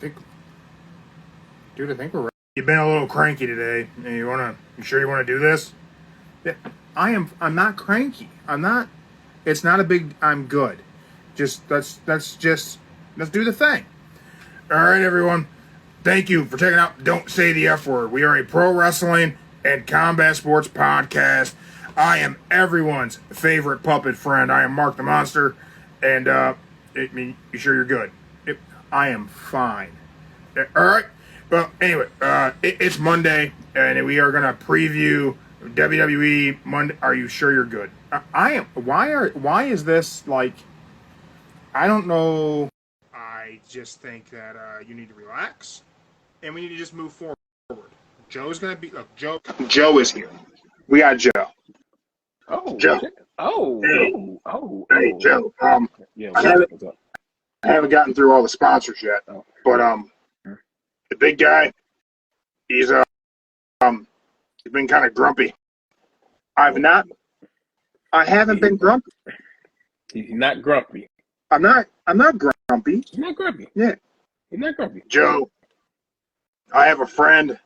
think, dude, I think we're ready. You've been a little cranky today. You sure you want to do this? Yeah, I'm not cranky. I'm not. It's not a big. I'm good. Let's do the thing. All right, everyone. Thank you for checking out Don't Say the F Word. We are a pro wrestling and combat sports podcast. I am everyone's favorite puppet friend. I am Mark the Monster, and you sure you're good? I am fine. All right. Well, anyway, it's Monday, and we are gonna preview WWE Monday. Are you sure you're good? I am. Why is this like? I don't know. I just think that you need to relax, and we need to just move forward. Joe's gonna be. Look, Joe is here. We got Joe. Oh, Joe. Hey, Joe. Yeah. What's up? I haven't gotten through all the sponsors yet, but the big guy, he's been kind of grumpy. I haven't been grumpy. He's not grumpy. I'm not grumpy. He's not grumpy. Yeah. He's not grumpy. Joe, I have a friend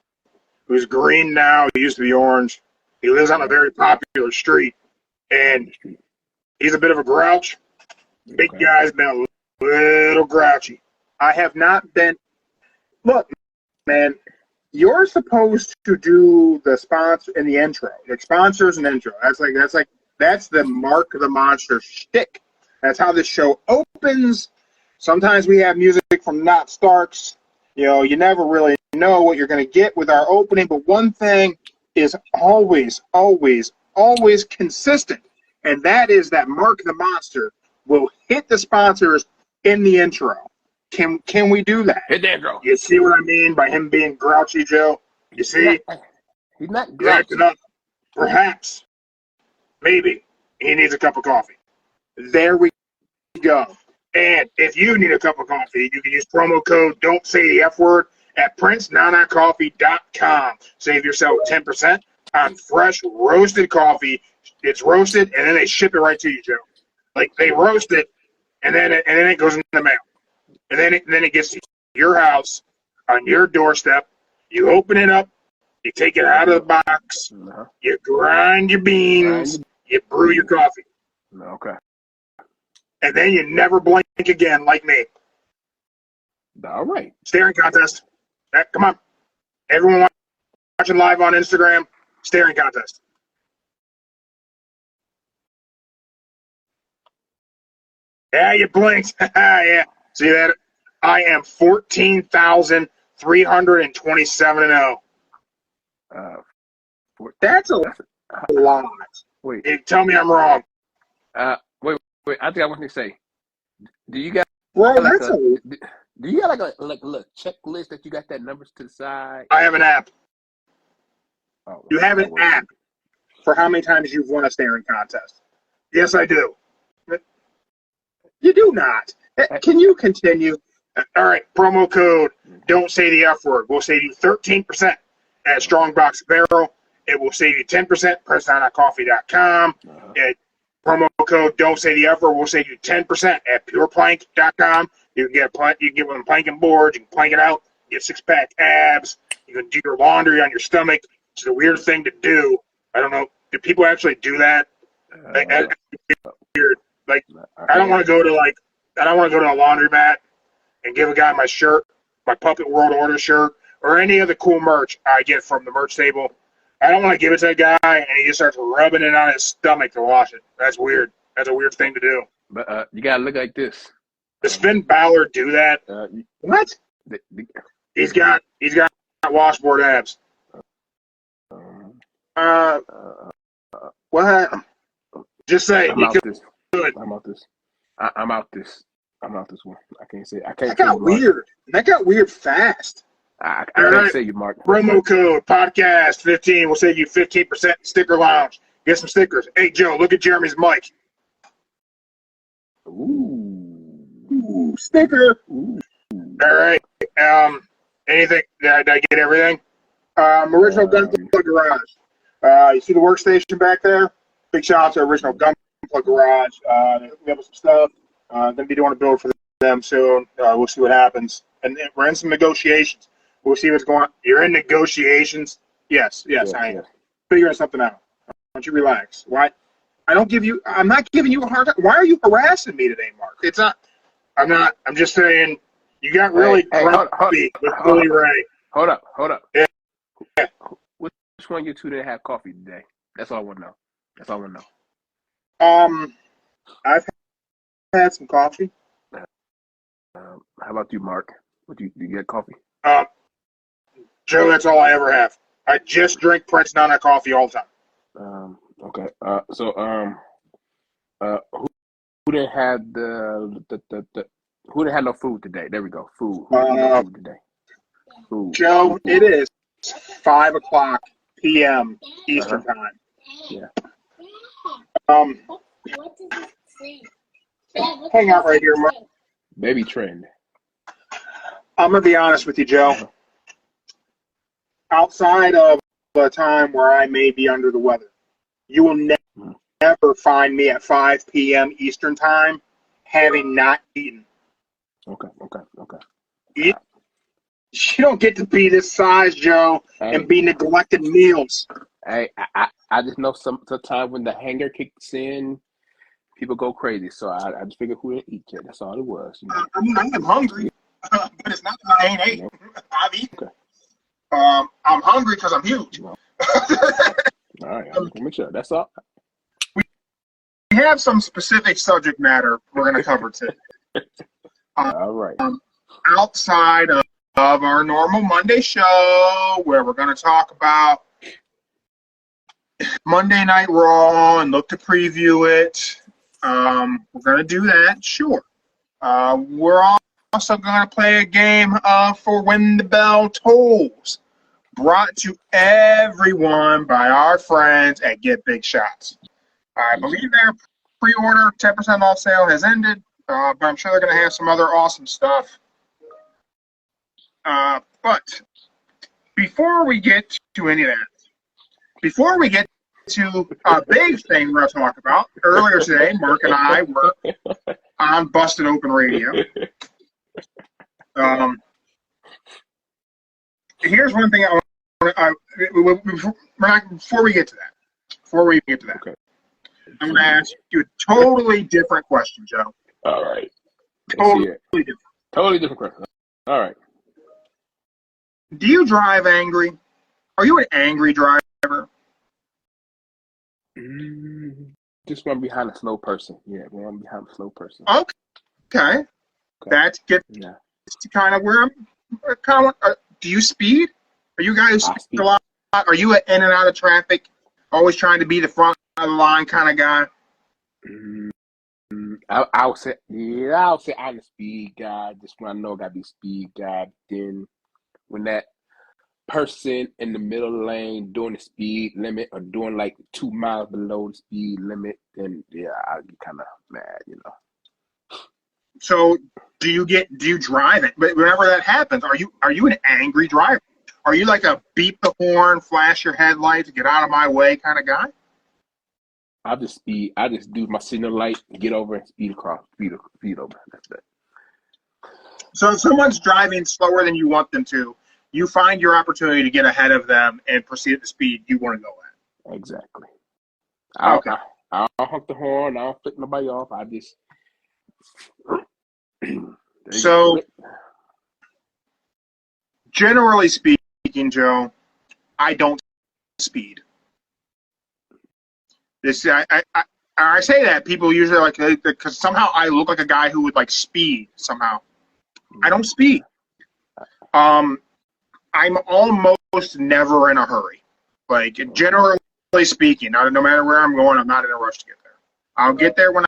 who's green now. He used to be orange. He lives on a very popular street, and he's a bit of a grouch. Big guy's been a little grouchy. I have not been. Look, man, you're supposed to do the sponsor in the intro, like sponsors and intro. That's the Mark of the Monster shtick. That's how this show opens. Sometimes we have music from Not Starks. You know, you never really know what you're going to get with our opening, but one thing is always consistent, and that is that Mark the Monster will hit the sponsors in the intro. Can we do that? Hit the intro. You see what I mean by him being grouchy, Joe? You see? He's not grouchy. Perhaps. Maybe. He needs a cup of coffee. There we go. And if you need a cup of coffee, you can use promo code Don't Say the F Word at PrinceNanaCoffee.com. Save yourself 10% on fresh roasted coffee. It's roasted, and then they ship it right to you, Joe. Like, they roast it, and then it goes in the mail. And then it gets to your house, on your doorstep. You open it up. You take it out of the box. You grind your beans. You brew your coffee. Okay. And then you never blink again like me. All right. Staring contest. Come on. Everyone watching live on Instagram, staring contest. Yeah, you blinked. Yeah. See that? I am 14,327 and 0. That's a lot. Wait. Tell me I'm wrong. Wait. I think I want to say, do you got? Bro, like that's do you got like a little checklist that you got that numbers to the side? I have an app. Oh, You have an app for how many times you've won a staring contest? Yes, I do. You do not. Can you continue? All right, promo code Don't Say the F Word. We'll save you 13% at Strongbox Apparel. It will save you 10% at PrinceNanaCoffee.com. Promo code Don't Say the F Word will save you 10% at PurePlank.com. You can get one of them planking boards. You can plank it out. Get six-pack abs. You can do your laundry on your stomach. It's a weird thing to do. I don't know. Do people actually do that? Weird. Like, I don't want to go to a laundromat and give a guy my shirt, my Puppet World Order shirt, or any other cool merch I get from the merch table. I don't want to give it to a guy and he just starts rubbing it on his stomach to wash it. That's weird. That's a weird thing to do. But you gotta look like this. Does Finn Balor do that? What? He's got washboard abs. What? Just say I'm out this. I'm out this one. I can't say. That got weird. That got weird fast. I can't say you, Mark. Promo code podcast 15 will save you 15% sticker lounge. Get some stickers. Hey Joe, look at Jeremy's mic. Ooh, sticker. Ooh. All right. Anything? Did I get everything? Original Gunplug Garage. You see the workstation back there? Big shout out to Original Gunplug Garage. We have some stuff. Gonna be doing a build for them soon. We'll see what happens. and we're in some negotiations. We'll see what's going on. You're in negotiations? Yes, I am. Figuring something out. Don't you relax. Why? I'm not giving you a hard time. Why are you harassing me today, Mark? It's not. I'm not. I'm just saying you got really grumpy with Billy Ray. Hold up. Yeah. Which one of you two didn't have coffee today? That's all I want to know. I've had some coffee. How about you, Mark? Do you get coffee? Joe, that's all I ever have. I just drink Prince Nana coffee all the time. Okay. Who didn't have who didn't have no food today? There we go. Food. Who didn't have food today? Food. Joe, it is 5:00 p.m. Eastern time. Yeah. What does it say? Hang out right here, Mark. Baby trend. I'm gonna be honest with you, Joe. Outside of a time where I may be under the weather, you will never find me at 5 p.m. Eastern time having not eaten. Okay. You don't get to be this size, Joe, and be neglected meals. Hey, I just know sometimes when the hanger kicks in, people go crazy. So I just figured who didn't eat yet. That's all it was. You know? I mean, I am hungry, but it's not that I ain't ate. I've eaten. Okay. I'm hungry because I'm huge. All right, let me make sure. That's all. We have some specific subject matter we're going to cover today. All right. Outside of our normal Monday show, where we're going to talk about Monday Night Raw and look to preview it. We're going to do that, sure. We're also going to play a game for When the Bell Tolls, brought to everyone by our friends at Get Big Shots. I believe their pre-order 10% off sale has ended, but I'm sure they're going to have some other awesome stuff. But before we get to any of that, before we get to a big thing we're going to talk about, earlier today, Mark and I were on Busted Open Radio. Here's one thing before we get to that, Okay. I'm going to ask you a totally different question, Joe. All right. Totally different question. All right. Do you drive angry? Are you an angry driver? Just want to be behind a slow person. Yeah, we want to be behind a slow person. Okay. That gets to kind of where I'm kind of. Do you speed? Are you guys who speed a lot? Are you an in and out of traffic, always trying to be the front of the line kind of guy? I would say I'm the speed guy. Just when I know I gotta be a speed guy. Then when that person in the middle lane doing the speed limit or doing like 2 miles below the speed limit, then I'd be kind of mad, you know. So do you drive it? But whenever that happens, are you an angry driver? Are you like a beep the horn, flash your headlights, get out of my way kind of guy? I just speed. I just do my signal light, get over and speed across, speed over. That's it. So if someone's driving slower than you want them to, you find your opportunity to get ahead of them and proceed at the speed you want to go at. Exactly. I don't honk the horn. I don't flip nobody off. I just. So, generally speaking, Joe, I don't speed. I say that people usually like because somehow I look like a guy who would like speed somehow. I don't speed. I'm almost never in a hurry. Like generally speaking, no matter where I'm going, I'm not in a rush to get there. I'll get there when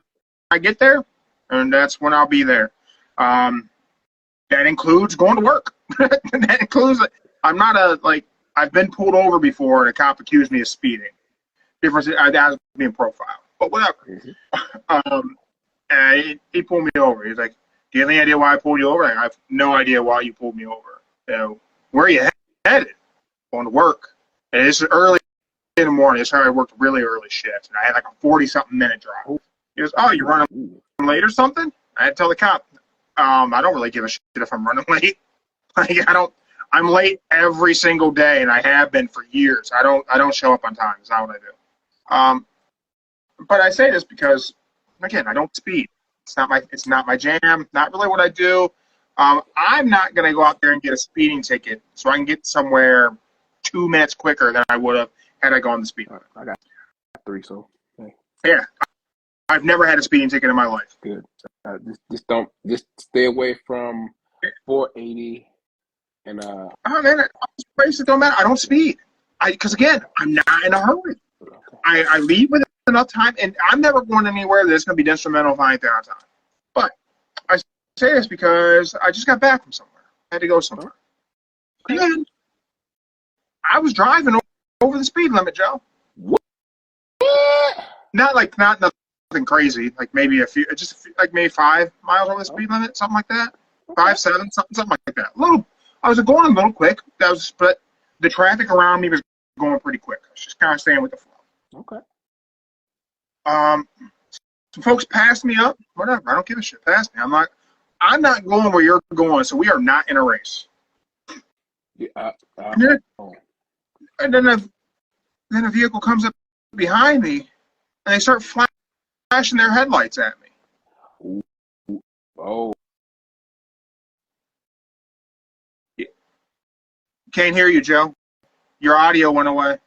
I get there, and that's when I'll be there. That includes going to work. That includes I'm not I've been pulled over before and a cop accused me of speeding. Difference that's being profiled, but whatever. And he pulled me over. He's like, "Do you have any idea why I pulled you over?" I have no idea why you pulled me over. Where are you headed? Going to work. And it's early in the morning. It's how I worked really early shifts, and I had like a 40-something minute drive. He goes, "Oh, you're running late or something?" I had to tell the cop, "I don't really give a shit if I'm running late. Like, I'm late every single day, and I have been for years. I don't show up on time. It's not what I do. But I say this because, again, I don't speed. It's not my jam. Not really what I do. I'm not going to go out there and get a speeding ticket so I can get somewhere 2 minutes quicker than I would have had I gone the speed limit. I got 3, so hey. Yeah, I've never had a speeding ticket in my life. Good. Just stay away from 480 and Oh man, it don't matter. I don't speed. Because again, I'm not in a hurry. okay. I leave with enough time, and I'm never going anywhere that's going to be detrimental if I ain't there on time. But I say this because I just got back from somewhere. I had to go somewhere. And I was driving over the speed limit, Joe. What? Not nothing crazy. Like maybe maybe 5 miles over the speed limit, something like that. 5, 7, something like that. I was going a little quick. But the traffic around me was going pretty quick. I was just kind of staying with the flow. Okay. Some folks passed me up. Whatever. I don't give a shit. Pass me. I'm not going where you're going, so we are not in a race. Yeah, and then a vehicle comes up behind me, and they start flashing their headlights at me. Oh. Can't hear you, Joe. Your audio went away.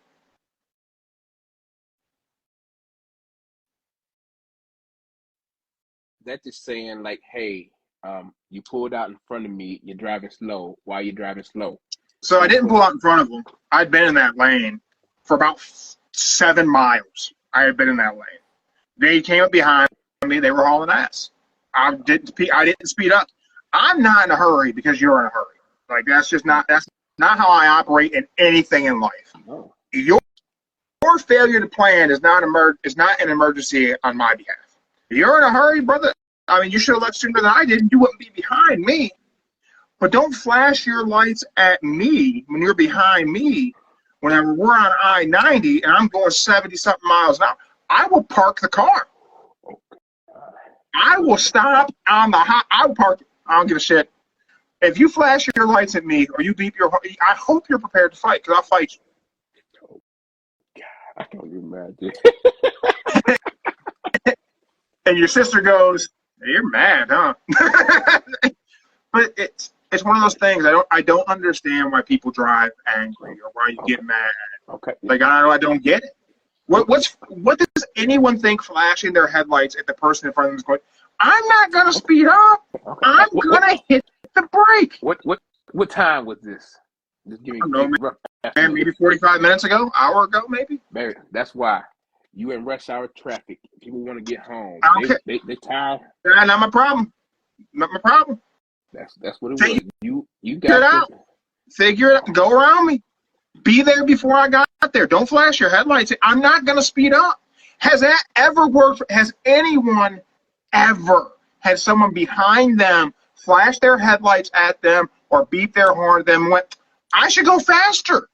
That's just saying, like, hey, you pulled out in front of me. You're driving slow. Why are you driving slow? So I didn't pull out in front of them. I'd been in that lane for about 7 miles. I had been in that lane. They came up behind me. They were hauling ass. I didn't speed up. I'm not in a hurry because you're in a hurry. Like that's not how I operate in anything in life. Oh. Your failure to plan is not an emergency on my behalf. If you're in a hurry, brother, I mean, you should have left sooner than I did. You wouldn't be behind me. But don't flash your lights at me when you're behind me. Whenever we're on I-90 and I'm going 70-something miles an hour, I will park the car. I will stop on the I will park. I don't give a shit. If you flash your lights at me or you beep I hope you're prepared to fight because I'll fight you. Oh, God, I can't imagine. And your sister goes, "You're mad, huh?" But it's one of those things. I don't understand why people drive angry or why you get mad. Okay. Like I don't get it. What does anyone think flashing their headlights at the person in front of them is going? I'm not gonna speed up. Okay. I'm gonna hit the brake. What time was this? Just give me. I don't know, man, maybe 45 minutes ago, hour ago, maybe. Baby, that's why you in rush hour traffic. People want to get home. They tired. Not my problem. Not my problem. That's what it was. You got Figure it out. Figure it out. Go around me. Be there before I got there. Don't flash your headlights. I'm not going to speed up. Has that ever worked? Has anyone ever had someone behind them flash their headlights at them or beep their horn at them and went, I should go faster?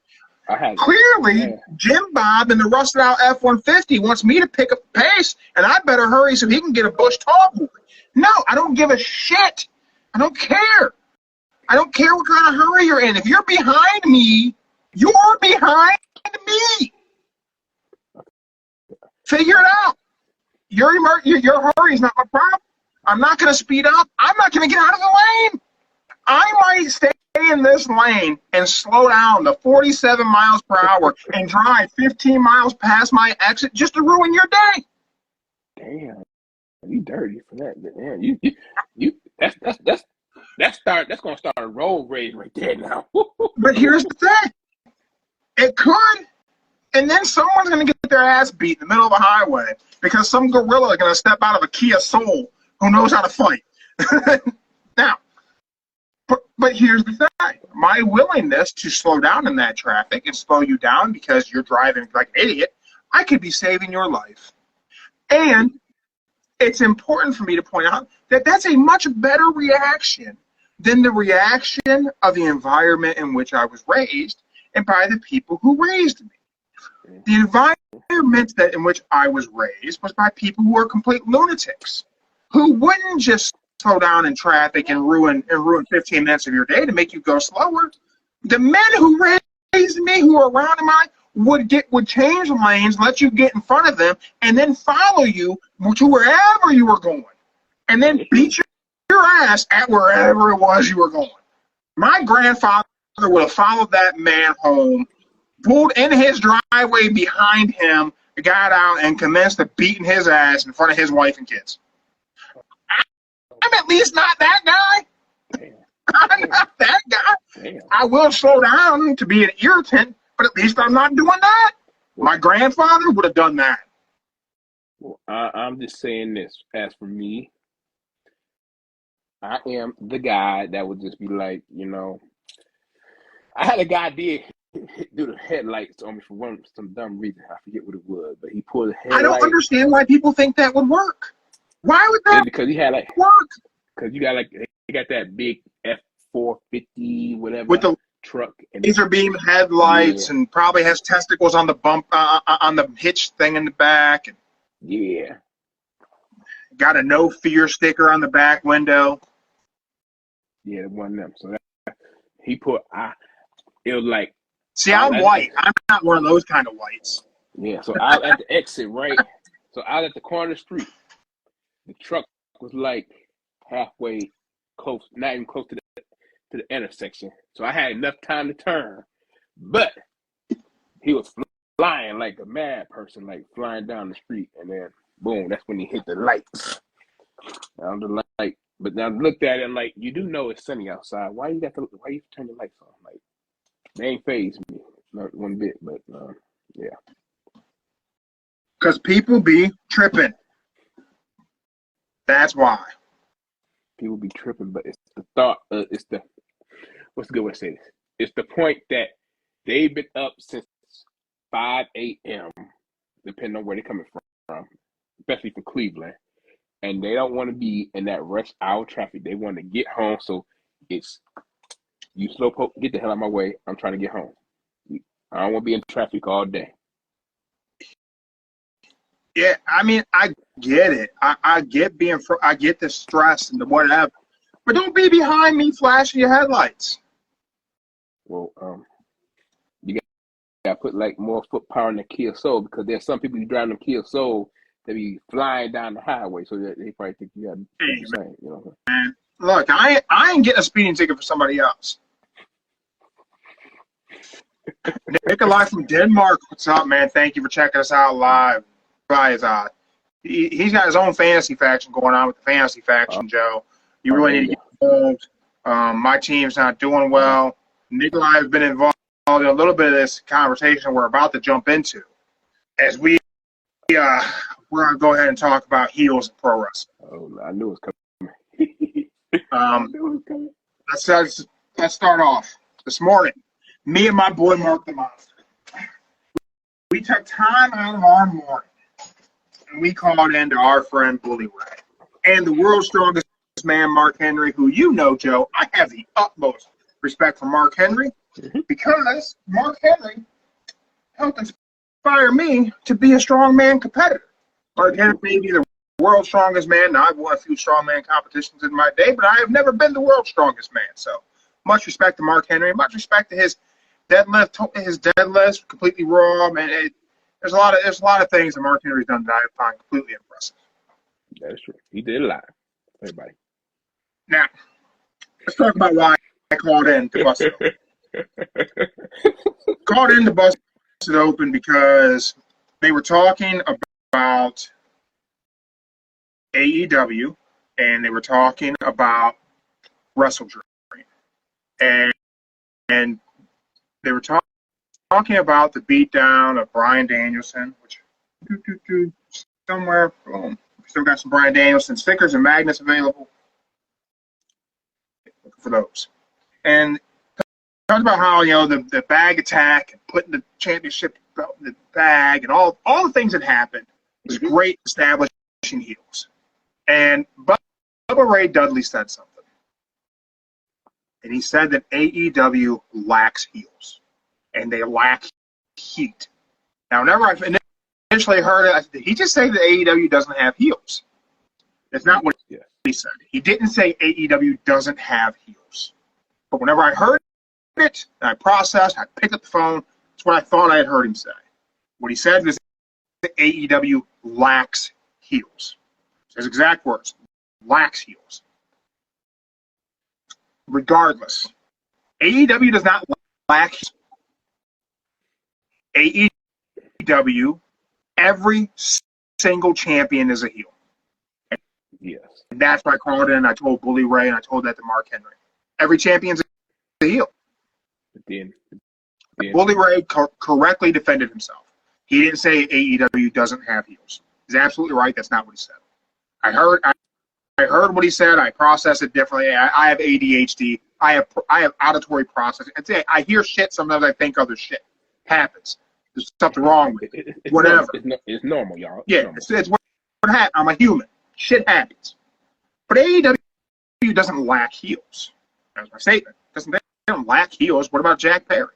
Clearly, Jim Bob in the rusted out F-150 wants me to pick up the pace, and I better hurry so he can get a Bush tall boy. No, I don't give a shit. I don't care. I don't care what kind of hurry you're in. If you're behind me, you're behind me. Figure it out. Your hurry is not my problem. I'm not going to speed up. I'm not going to get out of the lane. I might stay in this lane and slow down to 47 miles per hour and drive 15 miles past my exit just to ruin your day. Damn, you dirty for that. Man, that's gonna start a road rage right there now. But here's the thing. It could. And then someone's going to get their ass beat in the middle of a highway because some gorilla is going to step out of a Kia Soul who knows how to fight. Now, but here's the thing. My willingness to slow down in that traffic and slow you down because you're driving like an idiot, I could be saving your life. And it's important for me to point out that that's a much better reaction than the reaction of the environment in which I was raised and by the people who raised me. The environment in which I was raised was by people who are complete lunatics, who wouldn't just slow down in traffic and ruin 15 minutes of your day to make you go slower. The men who raised me, who are around me, would change lanes, let you get in front of them, and then follow you to wherever you were going, and then beat your ass at wherever it was you were going. My grandfather would have followed that man home, pulled in his driveway behind him, got out, and commenced to beating his ass in front of his wife and kids. I'm at least not that guy. Damn. I'm not that guy. Damn. I will slow down to be an irritant, but at least I'm not doing that. My grandfather would have done that. Well, I'm just saying this. As for me, I am the guy that would just be like, I had a guy do the headlights on me for some dumb reason. I forget what it was, but he pulled the headlights. I don't understand why people think that would work. Why would that because he had work? Because you got he got that big F450 whatever with the truck and laser beam headlights, and probably has testicles on the bump on the hitch thing in the back. And yeah, got a no fear sticker on the back window. Yeah, one of them. So he put it was like. See, I'm white. I'm not one of those kind of whites. Yeah, so I was at the exit, right? So I was at the corner of the street. The truck was like halfway close, not even close to the intersection. So I had enough time to turn. But he was flying like a mad person, like flying down the street. And then, boom, that's when he hit the lights. Down the light. But then I looked at it and like, you do know it's sunny outside. Why you turn your lights on? Like, they ain't phased me, not one bit, but yeah. Because people be tripping. That's why. People be tripping, but it's the thought, what's the good way to say this? It's the point that they've been up since 5 a.m., depending on where they're coming from, especially from Cleveland, and they don't want to be in that rush hour traffic. They want to get home, so it's, you slowpoke, get the hell out of my way. I'm trying to get home. I don't want to be in traffic all day. Yeah, I mean, I get it. I get I get the stress and the whatever, but don't be behind me flashing your headlights. Well, you got to put like more foot power in the Kia Soul, because there's some people who drive them Kia Soul that be flying down the highway, so that they probably think you got to do the same. Man, look, I ain't getting a speeding ticket for somebody else. Nikolai from Denmark, what's up, man? Thank you for checking us out live. He's got his own fantasy faction going on with the fantasy faction, Joe. You really need to get involved. My team's not doing well. Nikolai has been involved in a little bit of this conversation we're about to jump into, as we're going to go ahead and talk about heels in pro wrestling. Oh, I knew it was coming. Let's start off. This morning, me and my boy Mark the Monster, we took time out of our morning, and we called in to our friend Bully Ray and the world's strongest man, Mark Henry, who you know, Joe. I have the utmost respect for Mark Henry because Mark Henry helped inspire me to be a strongman competitor. Mark Henry may be the world's strongest man. Now, I've won a few strongman competitions in my day, but I have never been the world's strongest man. So much respect to Mark Henry, much respect to his deadlift, completely raw, man. There's a lot of things that Mark Henry's done that I find completely impressive. That is true. He did a lot. Everybody. Now, let's talk about why I called in to bust it open. Called in to bust it open because they were talking about AEW, and they were talking about WrestleDream, and they were talking about the beatdown of Bryan Danielson, which somewhere, boom, still got some Bryan Danielson stickers and magnets available. Looking for those. And talked about how, the bag attack and putting the championship belt in the bag and all the things that happened was great establishing heels. And Bubba Ray Dudley said something. And he said that AEW lacks heels. And they lack heat. Now, whenever I initially heard it, did he just say that AEW doesn't have heels? That's not what he said. He didn't say AEW doesn't have heels. But whenever I heard it, and I processed, I picked up the phone, that's what I thought I had heard him say. What he said was that AEW lacks heels. His exact words, lacks heels. Regardless, AEW does not lack heels. AEW, every single champion is a heel. Yes. And that's why I called in, I told Bully Ray, and I told that to Mark Henry. Every champion's a heel. But then Bully Ray correctly defended himself. He didn't say AEW doesn't have heels. He's absolutely right. That's not what he said. I heard what he said. I process it differently. I have ADHD. I have auditory processing. I hear shit. Sometimes I think other shit. Happens. There's something wrong with it. Whatever. It's normal, y'all. Yeah, it's what happens. I'm a human. Shit happens. But AEW doesn't lack heels. That's my statement. They don't lack heels. What about Jack Perry?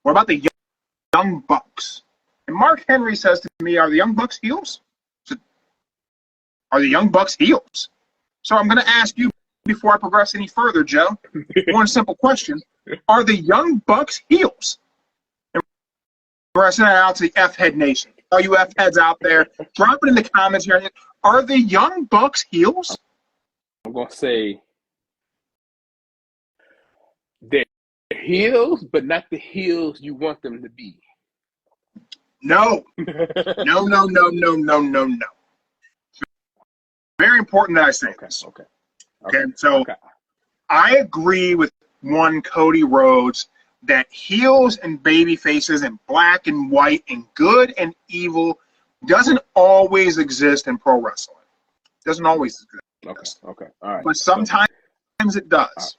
What about the Young Bucks? And Mark Henry says to me, are the Young Bucks heels? Are the Young Bucks heels? So I'm going to ask you before I progress any further, Joe, one simple question. Are the Young Bucks heels? And we're sending it out to the F-Head Nation. All you F-Heads out there, drop it in the comments here. Are the Young Bucks heels? I'm going to say they're heels, but not the heels you want them to be. No. No. Very important that I say this. Okay. So I agree with one Cody Rhodes that heels and baby faces and black and white and good and evil doesn't always exist in pro wrestling. Doesn't always exist. Okay. All right. But sometimes it does. Right.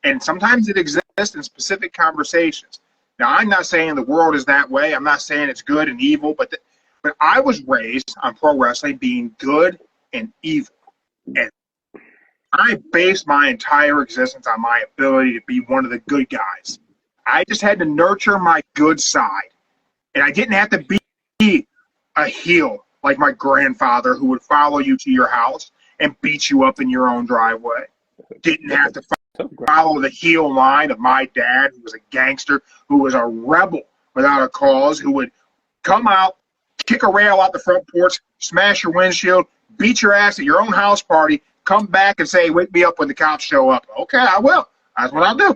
And sometimes it exists in specific conversations. Now, I'm not saying the world is that way. I'm not saying it's good and evil, but I was raised on pro wrestling being good and evil. And I based my entire existence on my ability to be one of the good guys. I just had to nurture my good side. And I didn't have to be a heel like my grandfather who would follow you to your house and beat you up in your own driveway. Didn't have to follow the heel line of my dad, who was a gangster, who was a rebel without a cause, who would come out, kick a rail out the front porch, smash your windshield, beat your ass at your own house party, come back and say, wake me up when the cops show up. Okay, I will. That's what I'll do.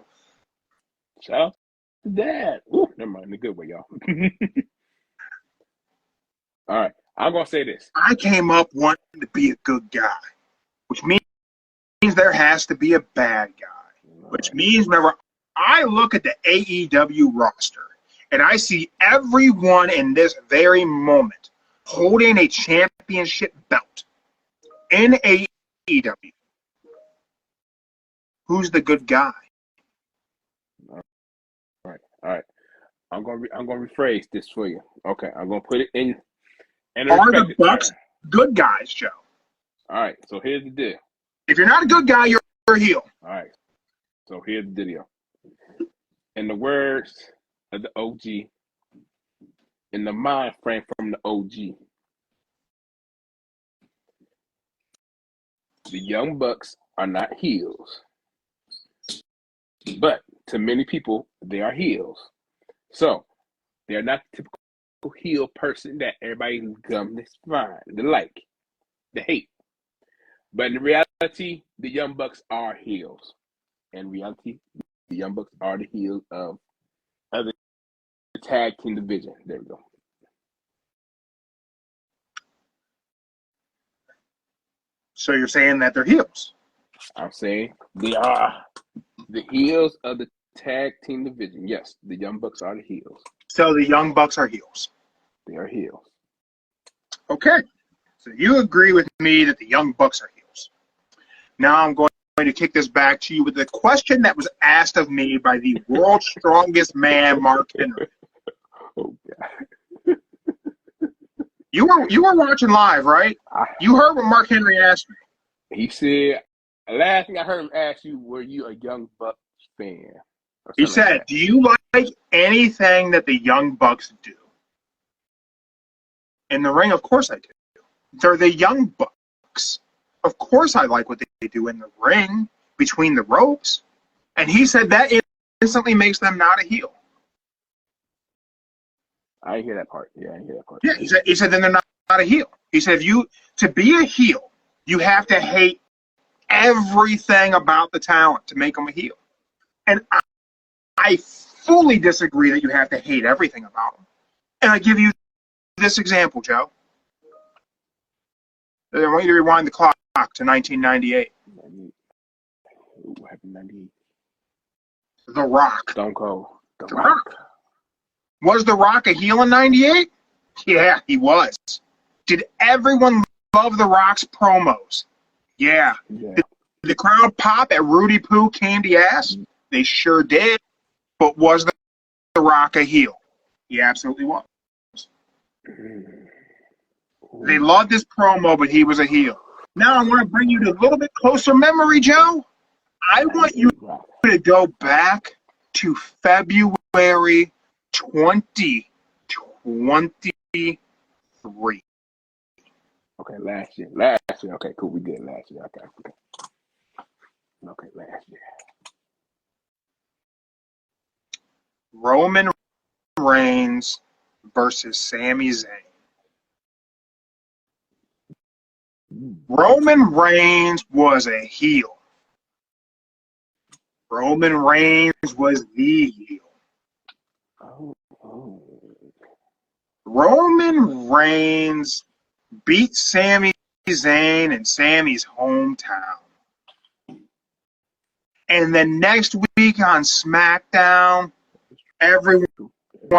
Shout out to Dad. Ooh, never mind. In a good way, y'all. All right. I'm going to say this. I came up wanting to be a good guy, which means there has to be a bad guy, which means whenever I look at the AEW roster and I see everyone in this very moment holding a championship belt in AEW, who's the good guy? All right. I'm going to rephrase this for you. Okay, I'm going to put it in. Are the Bucks good guys, Joe? All right, so here's the deal. If you're not a good guy, you're a heel. All right, so here's the deal. In the words of the OG, in the mind frame from the OG, the Young Bucks are not heels. But to many people, they are heels. So they're not the typical heel person that everybody comes to find, the like, the hate. But in reality, the Young Bucks are heels. In reality, the Young Bucks are the heels of the tag team division. There we go. So you're saying that they're heels? I'm saying they are the heels of the tag team division. Yes, the Young Bucks are the heels. So the Young Bucks are heels. They are heels. Okay. So you agree with me that the Young Bucks are heels. Now I'm going to kick this back to you with the question that was asked of me by the world's strongest man, Mark Henry. Oh, God. You were watching live, right? You heard what Mark Henry asked me. He said, last thing I heard him ask you, were you a Young Bucks fan? He said, like, do you like anything that the Young Bucks do? In the ring, of course I do. They're the Young Bucks. Of course I like what they do in the ring between the ropes. And he said that instantly makes them not a heel. I didn't hear that part. Yeah, I didn't hear that part. Yeah, he said then they're not a heel. He said to be a heel, you have to hate everything about the talent to make them a heel. And I fully disagree that you have to hate everything about them. And I give you this example, Joe. I want you to rewind the clock to 1998. What happened in 98? The Rock. Stone Cold. The Rock. Was The Rock a heel in 98? Yeah, he was. Did everyone love The Rock's promos? Yeah. Did the crowd pop at Rudy Poo Candy Ass? They sure did. But was The Rock a heel? He absolutely was. They loved his promo, but he was a heel. Now I want to bring you to a little bit closer memory, Joe. I want you to go back to February 2023. Okay, last year. Last year. Okay, cool. We did last year. Okay. Okay, last year. Roman Reigns versus Sami Zayn. Roman Reigns was a heel. Roman Reigns was the heel. Oh. Roman Reigns beat Sami Zayn in Sami's hometown. And then next week on SmackDown, everyone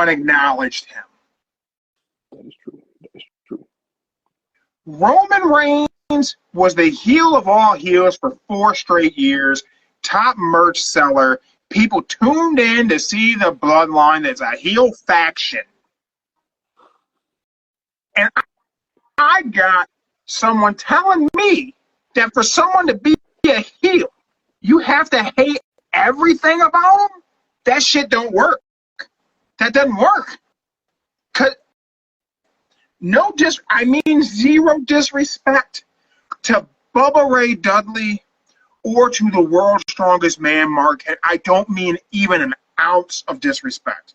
acknowledged him. That is true. Roman Reigns was the heel of all heels for 4 straight years, top merch seller. People tuned in to see the bloodline as a heel faction. And I got someone telling me that for someone to be a heel, you have to hate everything about them? That shit don't work. That doesn't work. Zero disrespect to Bubba Ray Dudley or to the world's strongest man, Mark. I don't mean even an ounce of disrespect.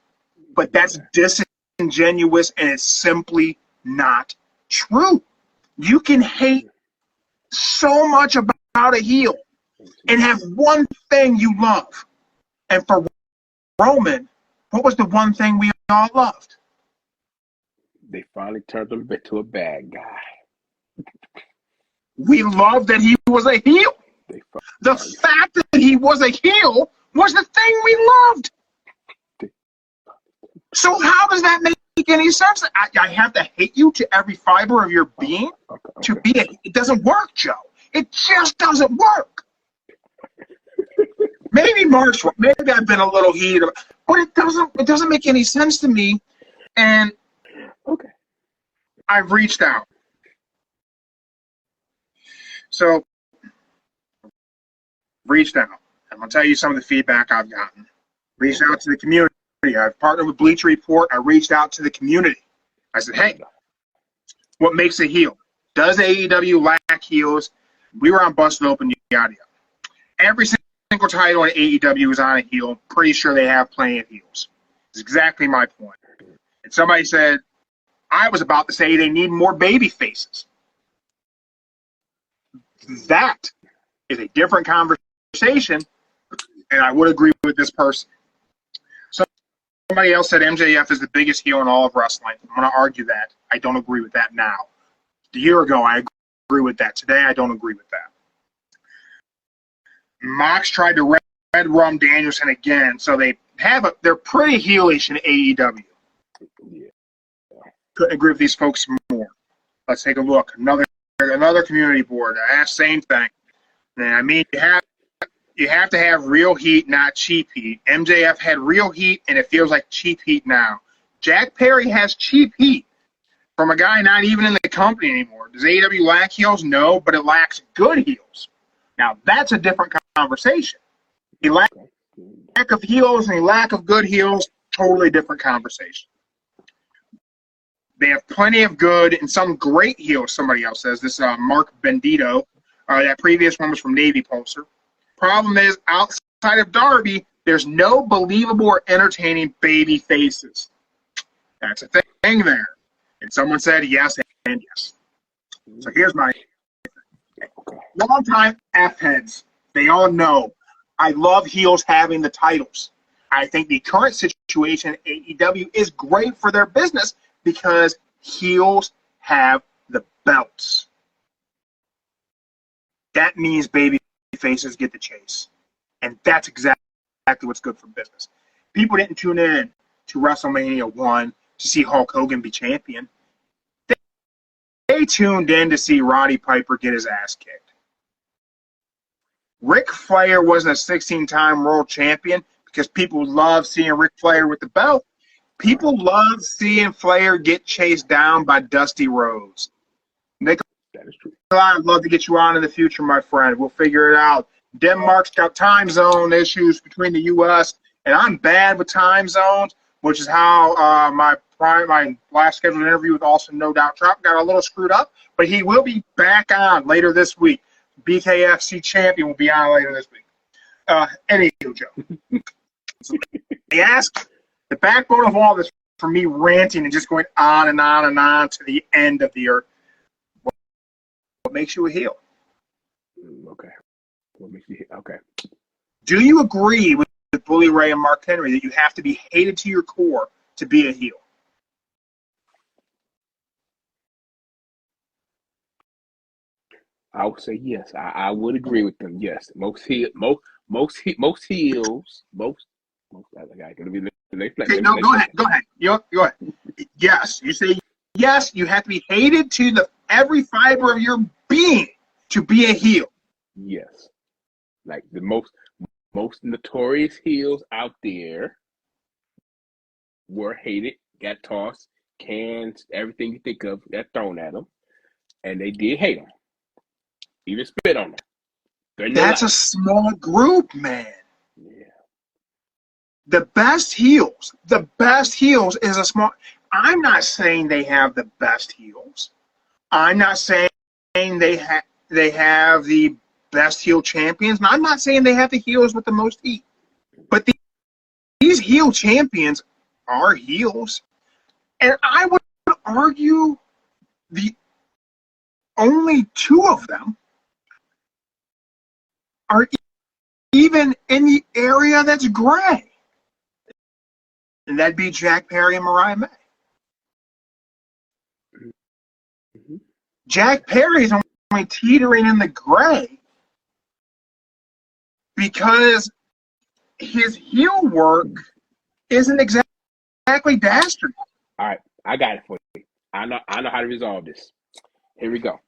But that's disingenuous, and it's simply not true. You can hate so much about a heel and have one thing you love. And for Roman, what was the one thing we all loved? They finally turned him into a bad guy. We loved that he was a heel. The fact that he was a heel was the thing we loved. So how does that make any sense? I have to hate you to every fiber of your being to be a... It doesn't work, Joe. It just doesn't work. Maybe Mark's right. Maybe I've been a little heated, but it doesn't make any sense to me. And I've reached out. So, reached out. I'm going to tell you some of the feedback I've gotten. Reached out to the community. I've partnered with Bleacher Report. I reached out to the community. I said, hey, what makes a heel? Does AEW lack heels? We were on Busted Open, yada yada. Every single title in AEW is on a heel. Pretty sure they have plenty of heels. It's exactly my point. And somebody said, I was about to say they need more baby faces. That is a different conversation, and I would agree with this person. Somebody else said MJF is the biggest heel in all of wrestling. I'm going to argue that. I don't agree with that now. A year ago, I agree with that. Today, I don't agree with that. Mox tried to red rum Danielson again, so they're pretty heelish in AEW. Couldn't agree with these folks more. Let's take a look. Another community board. I asked same thing. And I mean, you have to have real heat, not cheap heat. MJF had real heat, and it feels like cheap heat now. Jack Perry has cheap heat from a guy not even in the company anymore. Does AEW lack heels? No, but it lacks good heels. Now, that's a different conversation. The lack of heels and the lack of good heels, totally different conversation. They have plenty of good and some great heels, somebody else says. This Mark Bendito. That previous one was from Navy Pulsar. Problem is, outside of Darby, there's no believable or entertaining baby faces. That's a thing there. And someone said yes and yes. So here's my long-time F-heads. They all know I love heels having the titles. I think the current situation at AEW is great for their business because heels have the belts. That means baby faces get the chase. And that's exactly what's good for business. People didn't tune in to WrestleMania 1 to see Hulk Hogan be champion. They tuned in to see Roddy Piper get his ass kicked. Ric Flair wasn't a 16-time world champion because people love seeing Ric Flair with the belt. People love seeing Flair get chased down by Dusty Rhodes. Nick, That is true. I'd love to get you on in the future, my friend. We'll figure it out. Denmark's got time zone issues between the U.S., and I'm bad with time zones, which is how my last scheduled interview with Austin No Doubt Trump got a little screwed up, but he will be back on later this week. BKFC champion will be on later this week. Anywho, Joe. They ask the backbone of all this for me ranting and just going on and on and on to the end of the earth. What makes you a heel? Okay. What makes you okay? Do you agree with Bully Ray and Mark Henry that you have to be hated to your core to be a heel? I would say yes. I would agree with them. Yes, most heels. I gotta be Okay, no, go ahead. Go ahead. Yes, you say yes. You have to be hated to every fiber of your being to be a heel. Yes, like the most notorious heels out there were hated, got tossed, cans, everything you think of got thrown at them, and they did hate them, even spit on them. That's a small group, man. Yeah. The best heels is a small. I'm not saying they have the best heels. I'm not saying they have the best heel champions. And I'm not saying they have the heels with the most heat. But these heel champions are heels. And I would argue the only two of them are even in the area that's gray. And that'd be Jack Perry and Mariah May. Mm-hmm. Jack Perry's only teetering in the gray because his heel work isn't exactly dastardly. All right, I got it for you. I know how to resolve this. Here we go.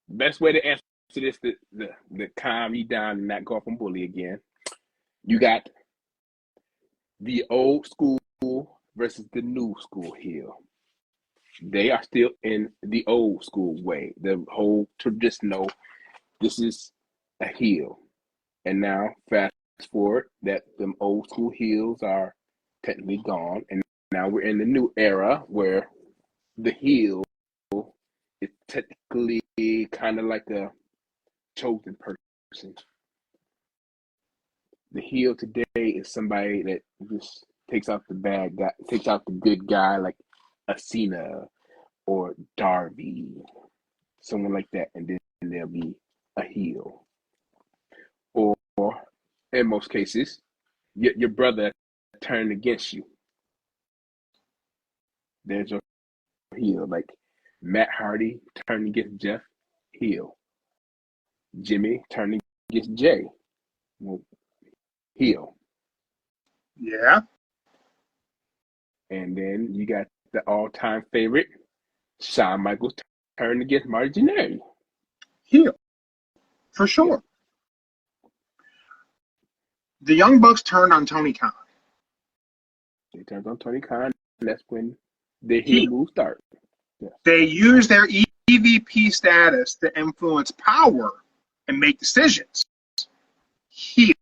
Best way to answer this the calm you down and not go off on Bully again. You got the old school versus the new school heel. They are still in the old school way, the whole traditional. This is a heel, and now fast forward that them old school heels are technically gone, and now we're in the new era where the heel is technically kind of like a chosen person. The heel today is somebody that just takes out the bad guy, takes out the good guy, like a Cena or Darby, someone like that, and then they'll be a heel. Or in most cases, your brother turned against you. There's your heel, like Matt Hardy turned against Jeff, heel. Jimmy turned against Jay, well, heel. Yeah. And then you got the all-time favorite, Shawn Michaels turned against Marty Jannetty. Heel. For sure. The Young Bucks turned on Tony Khan. They turned on Tony Khan, and that's when the heel moves start. Yeah. They use their EVP status to influence power and make decisions. Heel.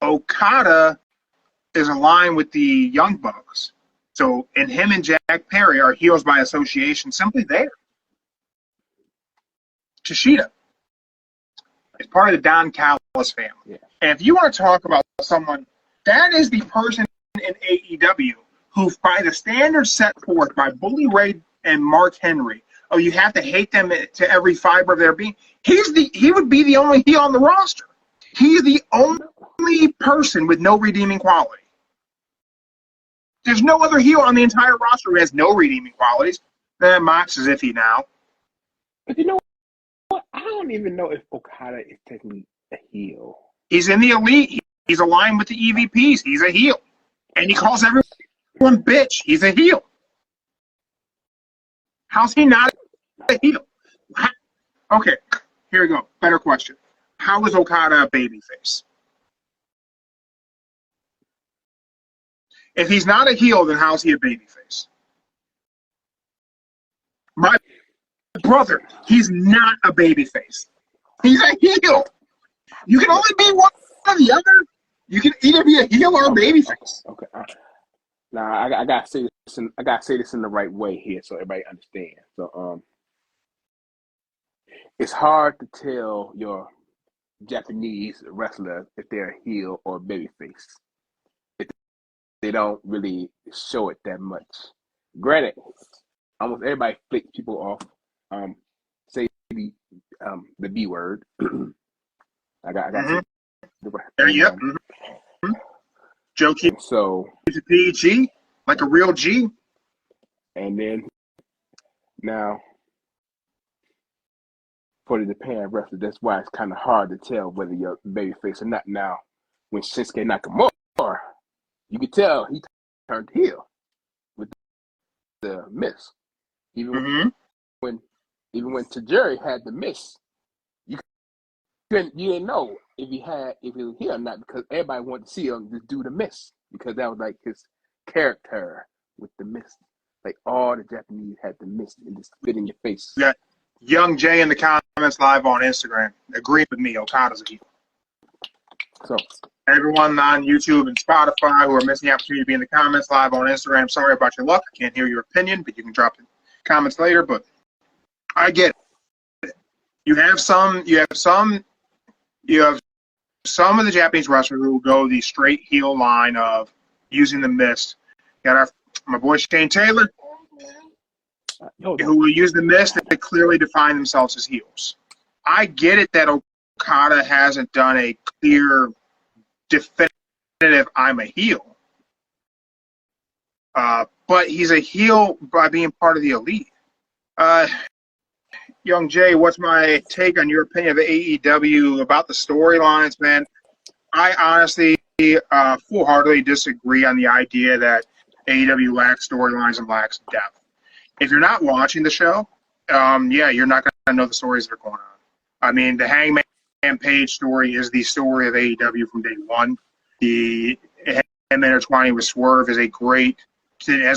Okada is aligned with the Young Bucks So, and him and Jack Perry are heels by association simply there. Kushida is part of the Don Callis family. Yeah. And if you want to talk about someone, that is the person in AEW who, by the standards set forth by Bully Ray and Mark Henry, oh, you have to hate them to every fiber of their being. He would be the only heel on the roster. He's the only person with no redeeming quality. There's no other heel on the entire roster who has no redeeming qualities. Mox is iffy now. But you know what? I don't even know if Okada is technically a heel. He's in the elite. He's aligned with the EVPs. He's a heel. And he calls everyone bitch. He's a heel. How's he not a heel? Okay, here we go. Better question. How is Okada a babyface? If he's not a heel, then how's he a babyface? My brother, he's not a babyface. He's a heel. You can only be one or the other. You can either be a heel or a babyface. Okay. Now I gotta say this. I gotta say this in the right way here, so everybody understands. So it's hard to tell your Japanese wrestler if they're a heel or a babyface. They don't really show it that much. Granted, almost everybody flicks people off. Say the B word. I got There you go. Joe keeps so a PG like a real G. and then now for the Japan wrestler, that's why it's kind of hard to tell whether you're babyface or not. Now, when Shinsuke Nakamura, you could tell he turned heel with the miss. Even when Tajiri had the miss, you didn't know if he was heel or not, because everybody wanted to see him just do the miss, because that was like his character with the miss. Like all the Japanese had the miss and just spit in your face. Yeah. Young Jay in the comments live on Instagram. Agree with me, Okada's a heel. So everyone on YouTube and Spotify who are missing the opportunity to be in the comments live on Instagram, sorry about your luck. I can't hear your opinion, but you can drop in comments later. But I get it. You have some of the Japanese wrestlers who go the straight heel line of using the mist. You got my boy Shane Taylor, who will use the mist to clearly define themselves as heels. I get it that Okada hasn't done a clear, definitive I'm a heel. But he's a heel by being part of the elite. Young Jay, what's my take on your opinion of AEW about the storylines, man? I honestly full-heartedly disagree on the idea that AEW lacks storylines and lacks depth. If you're not watching the show, you're not going to know the stories that are going on. I mean, the Hangman Page story is the story of AEW from day one. The him intertwining with Swerve has the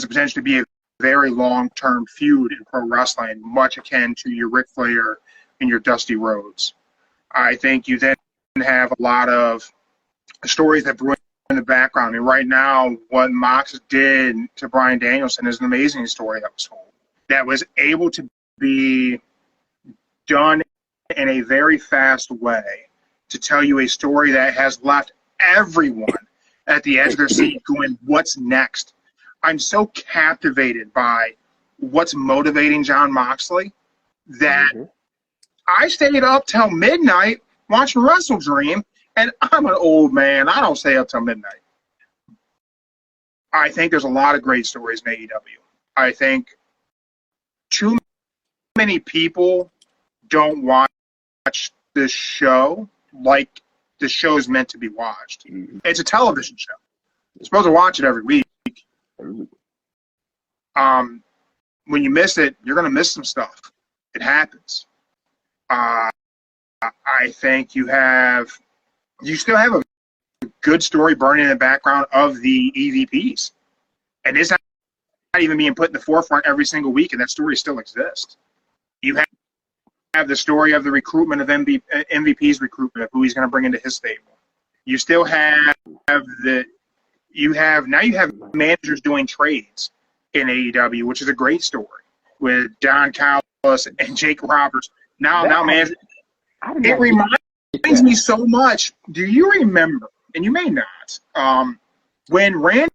potential to be a very long-term feud in pro wrestling, much akin to your Ric Flair and your Dusty Rhodes. I think you then have a lot of stories that brew in the background. And right now, what Mox did to Bryan Danielson is an amazing story that was told, that was able to be done in a very fast way to tell you a story that has left everyone at the edge of their seat going, what's next? I'm so captivated by what's motivating Jon Moxley that I stayed up till midnight watching Wrestle Dream, and I'm an old man. I don't stay up till midnight. I think there's a lot of great stories in AEW. I think too many people don't watch this show like the show is meant to be watched. It's a television show. You're supposed to watch it every week. When you miss it, you're going to miss some stuff. It happens. I think you still have a good story burning in the background of the EVPs. And it's not even being put in the forefront every single week, and that story still exists. You have the story of the recruitment of MVP's recruitment of who he's going to bring into his stable. You still have you have managers doing trades in AEW, which is a great story with Don Callis and Jake Roberts. Now managers. It reminds me so much. Do you remember? And you may not. When Randy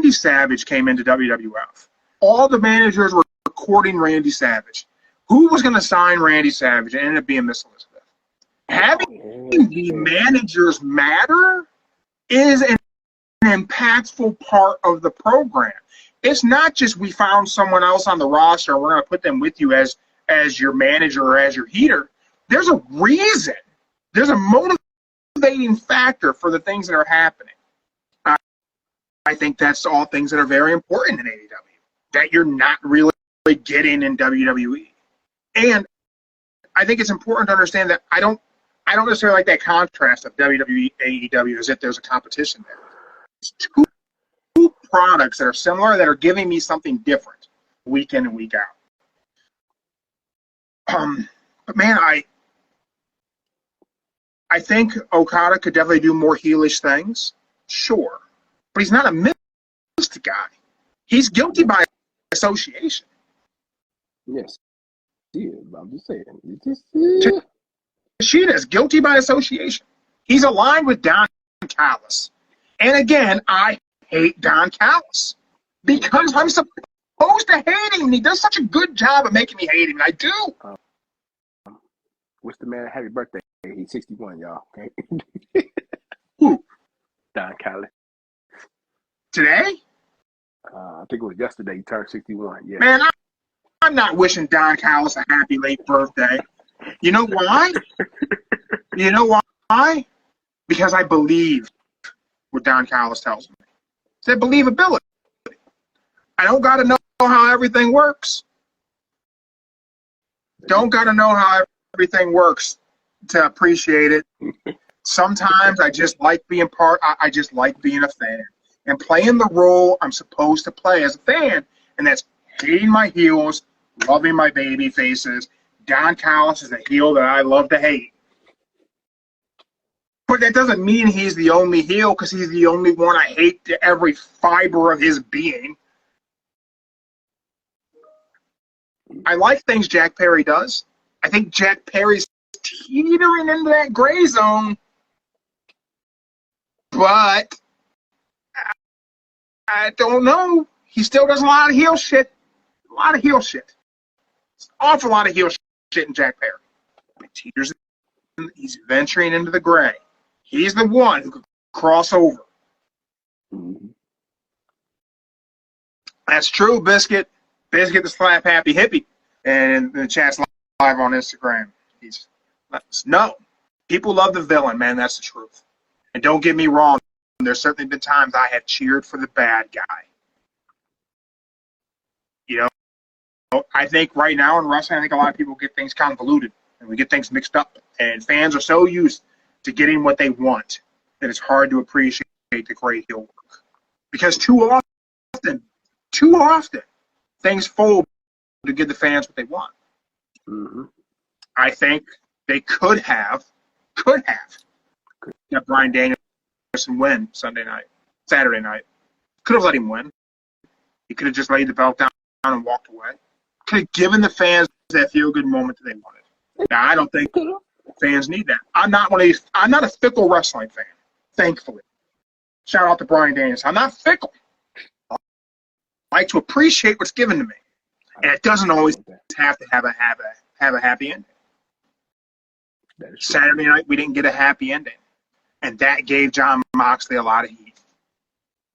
Savage came into WWF, all the managers were courting Randy Savage. Who was going to sign Randy Savage? It ended up being Miss Elizabeth. Having the managers matter is an impactful part of the program. It's not just we found someone else on the roster and we're going to put them with you as your manager or as your heater. There's a reason. There's a motivating factor for the things that are happening. I think that's all things that are very important in AEW that you're not really getting in WWE. And I think it's important to understand that I don't necessarily like that contrast of WWE AEW as if there's a competition there. It's two products that are similar that are giving me something different week in and week out. But man, I think Okada could definitely do more heelish things, sure, but he's not a mist guy. He's guilty by association. Yes, he is. I'm just saying. Kushida is guilty by association. He's aligned with Don Callis. And again, I hate Don Callis because I'm supposed to hate him. He does such a good job of making me hate him, and I do. Wish the man a happy birthday. He's 61, y'all. Okay. Who? Don Callis. Today? I think it was yesterday. He turned 61. Yeah. Man, I'm not wishing Don Callis a happy late birthday. You know why? You know why? Because I believe what Don Callis tells me. It's that believability. I don't got to know how everything works. Don't got to know how everything works to appreciate it. Sometimes I just like being I just like being a fan and playing the role I'm supposed to play as a fan, and that's hating my heels, loving my baby faces. Don Callis is a heel that I love to hate. But that doesn't mean he's the only heel, because he's the only one I hate to every fiber of his being. I like things Jack Perry does. I think Jack Perry's teetering into that gray zone. But I don't know. He still does a lot of heel shit. A lot of heel shit. It's an awful lot of heel shit in Jack Perry. But he's venturing into the gray. He's the one who could cross over. Mm-hmm. That's true, Biscuit. Biscuit the Slap Happy Hippie. And the chat's live on Instagram. No. People love the villain, man. That's the truth. And don't get me wrong. There's certainly been times I have cheered for the bad guy. You know, I think right now in wrestling, I think a lot of people get things convoluted. And we get things mixed up. And fans are so used to getting what they want that it's hard to appreciate the great heel work. Because too often, things fold to give the fans what they want. Mm-hmm. I think they could have let Bryan Danielson win Saturday night. Could have let him win. He could have just laid the belt down and walked away. Could have given the fans that feel-good moment that they wanted. Now, I don't think fans need that. I'm not a fickle wrestling fan, thankfully. Shout out to Bryan Danielson. I'm not fickle. I like to appreciate what's given to me. And it doesn't always have to have a happy ending. Saturday night, we didn't get a happy ending. And that gave Jon Moxley a lot of heat.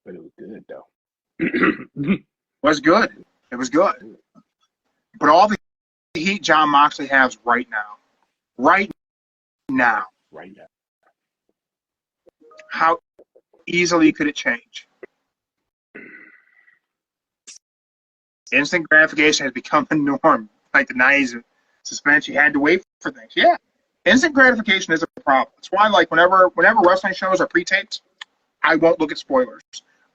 But it was good, though. It was good. It was good. But all the heat Jon Moxley has right now. How easily could it change? Instant gratification has become a norm. Like the 90s suspension, you had to wait for things. Yeah. Instant gratification is a problem. That's why, like, whenever wrestling shows are pre-taped, I won't look at spoilers.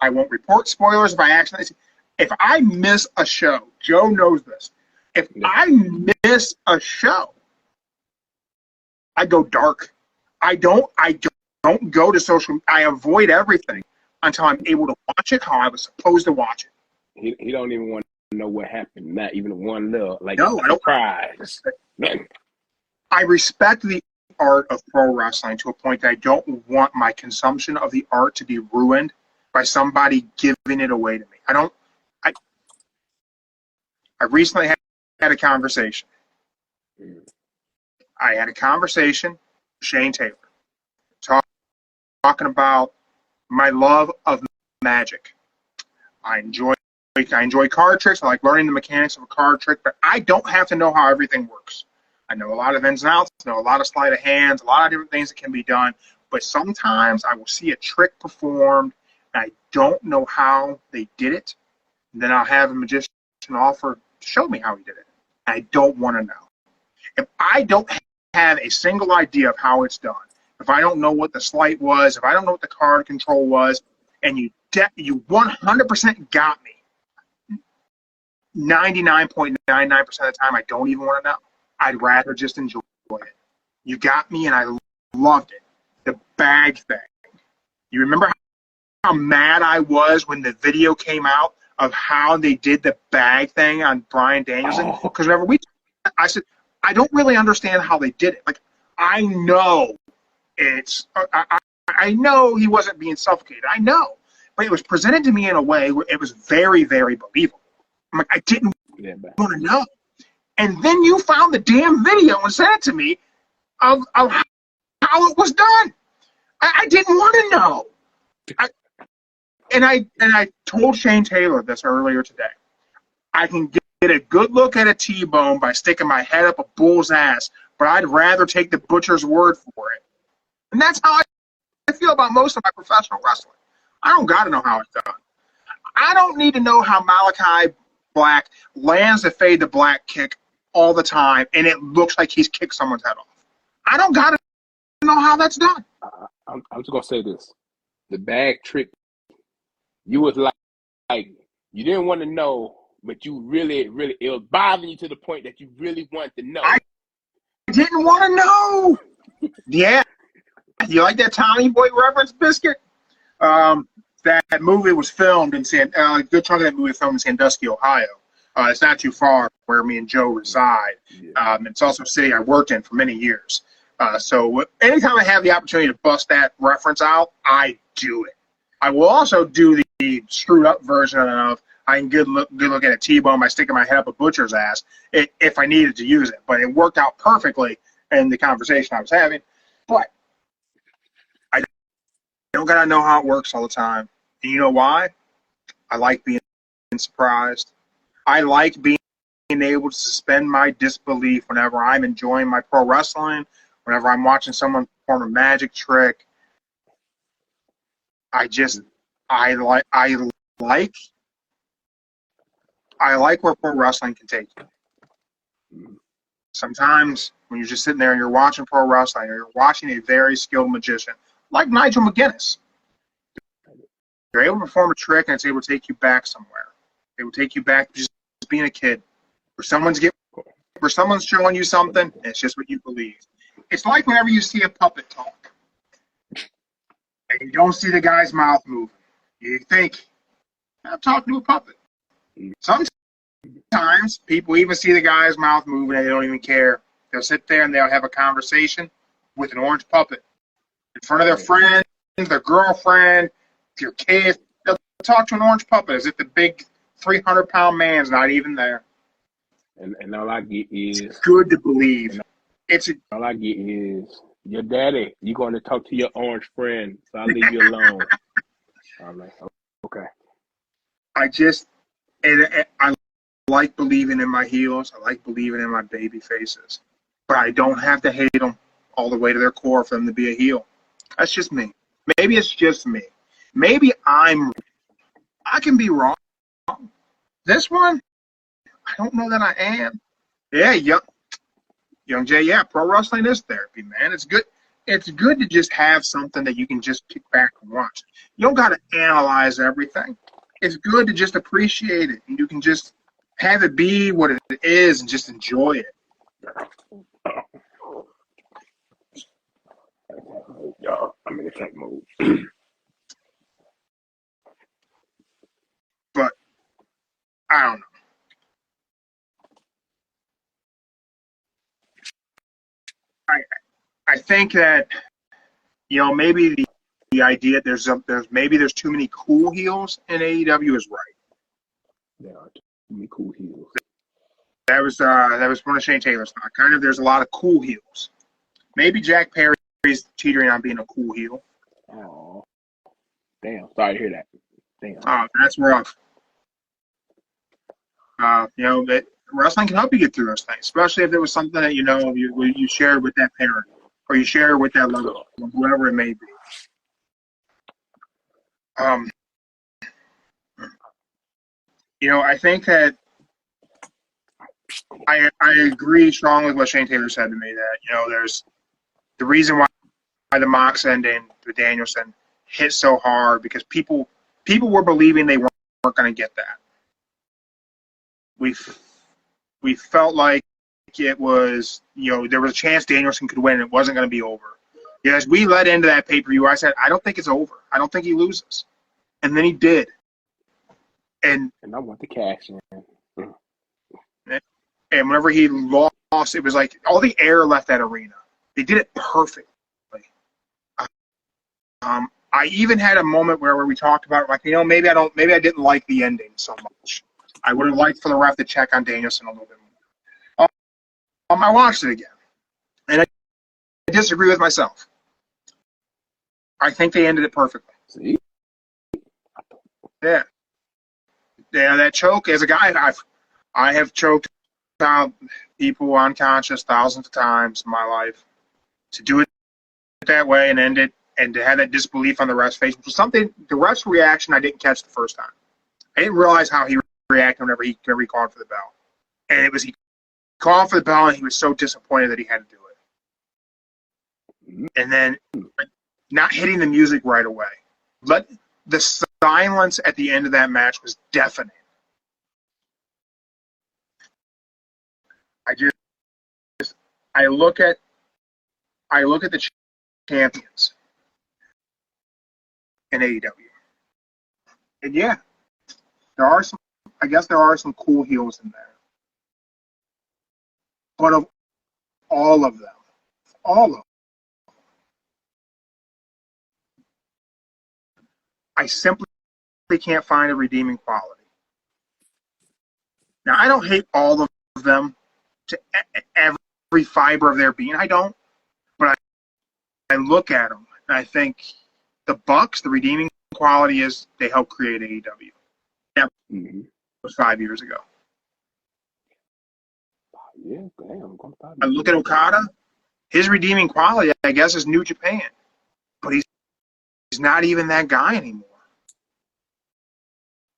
I won't report spoilers if I accidentally. If I miss a show, Joe knows this. If I miss a show, I go dark. I don't go to social. I avoid everything. until I'm able to watch it how I was supposed to watch it. He don't even want to know what happened. Not even one little No, I don't. surprise. Man. I respect the art of pro wrestling to a point that I don't want my consumption of the art to be ruined by somebody giving it away to me. I recently had a conversation. I had a conversation with Shane Taylor talking about my love of magic. I enjoy card tricks. I like learning the mechanics of a card trick, but I don't have to know how everything works. I know a lot of ins and outs, know a lot of sleight of hands, a lot of different things that can be done, but sometimes I will see a trick performed, and I don't know how they did it, and then I'll have a magician offer to show me how he did it. I don't want to know. If I don't have a single idea of how it's done, if I don't know what the sleight was, if I don't know what the card control was, and you 100% got me, 99.99% of the time I don't even want to know. I'd rather just enjoy it. You got me, and I loved it. The bag thing. You remember how mad I was when the video came out of how they did the bag thing on Bryan Danielson? Because whenever I said, I don't really understand how they did it. Like, I know I know he wasn't being suffocated. I know. But it was presented to me in a way where it was very, very believable. I'm like, I didn't want to know. And then you found the damn video and sent it to me of how it was done. I didn't want to know. And I told Shane Taylor this earlier today. I can get a good look at a T-bone by sticking my head up a bull's ass, but I'd rather take the butcher's word for it. And that's how I feel about most of my professional wrestling. I don't got to know how it's done. I don't need to know how Malachi Black lands the fade to black kick all the time, and it looks like he's kicked someone's head off. I don't got to know how that's done. I'm just going to say this. The bag trick, you was like, you didn't want to know, but you really, it was bothering you to the point that you really wanted to know. I didn't want to know. Yeah. You like that Tommy Boy reference, Biscuit? That movie was filmed in a good chunk of that movie was filmed in Sandusky, Ohio. It's not too far where me and Joe reside. It's also a city I worked in for many years. So anytime I have the opportunity to bust that reference out, I do it. I will also do the screwed up version of I can good look at a T-bone by sticking my head up a butcher's ass if I needed to use it. But it worked out perfectly in the conversation I was having. But I don't got to know how it works all the time. And you know why? I like being surprised. I like being able to suspend my disbelief whenever I'm enjoying my pro wrestling, whenever I'm watching someone perform a magic trick. I like where pro wrestling can take you. Sometimes when you're just sitting there and you're watching pro wrestling, or you're watching a very skilled magician like Nigel McGuinness, you're able to perform a trick and it's able to take you back somewhere. It will take you back to just being a kid, where someone's showing you something, and it's just what you believe. It's like whenever you see a puppet talk, and you don't see the guy's mouth moving. You think, I'm talking to a puppet. Sometimes people even see the guy's mouth moving and they don't even care. They'll sit there and they'll have a conversation with an orange puppet in front of their friends, their girlfriend, your kids. They'll talk to an orange puppet as if the big 300-pound man's not even there. And all I get is... It's good to believe. All I get is, your daddy, you're going to talk to your orange friend, so I'll leave you alone. I'm like, okay. I like believing in my heels. I like believing in my baby faces. But I don't have to hate them all the way to their core for them to be a heel. That's just me. Maybe it's just me. Maybe I can be wrong. This one, I don't know that I am. Yeah, Young Jay, yeah, pro wrestling is therapy, man. It's good. It's good to just have something that you can just kick back and watch. You don't got to analyze everything. It's good to just appreciate it, and you can just have it be what it is and just enjoy it. Y'all, I'm in attack mode. I think that maybe the idea there's too many cool heels in AEW is right. There are too many cool heels. That was one of Shane Taylor's thoughts. Kind of, there's a lot of cool heels. Maybe Jack Perry's teetering on being a cool heel. Oh, damn! Sorry to hear that. Damn. Oh, that's rough. That wrestling can help you get through those things, especially if there was something that you shared with that parent or you share with that loved one, whoever it may be. I think that I agree strongly with what Shane Taylor said to me that there's the reason why the Mox ending with Danielson hit so hard because people were believing they weren't going to get that. We felt like it was there was a chance Danielson could win and it wasn't going to be over. As we led into that pay-per-view, I said I don't think it's over. I don't think he loses, and then he did. And I want the cash in. And whenever he lost, it was like all the air left that arena. They did it perfectly. I even had a moment where we talked about maybe I didn't like the ending so much. I would have liked for the ref to check on Danielson a little bit more. I watched it again, and I disagree with myself. I think they ended it perfectly. See? Yeah, that choke. As a guy, I have choked out people unconscious thousands of times in my life. To do it that way and end it, and to have that disbelief on the ref's face, which was something the ref's reaction I didn't catch the first time. I didn't realize how he reacted whenever he called for the bell, and it was he called for the bell and he was so disappointed that he had to do it, and then not hitting the music right away. But the silence at the end of that match was deafening. I look at the champions in AEW, and yeah, there are some cool heels in there, but of all of them, I simply can't find a redeeming quality. Now, I don't hate all of them to every fiber of their being. I don't. But I look at them, and I think the Bucks, the redeeming quality is they helped create AEW. That was 5 years ago. Yeah, damn. I look at Okada. His redeeming quality, I guess, is New Japan. But he's not even that guy anymore.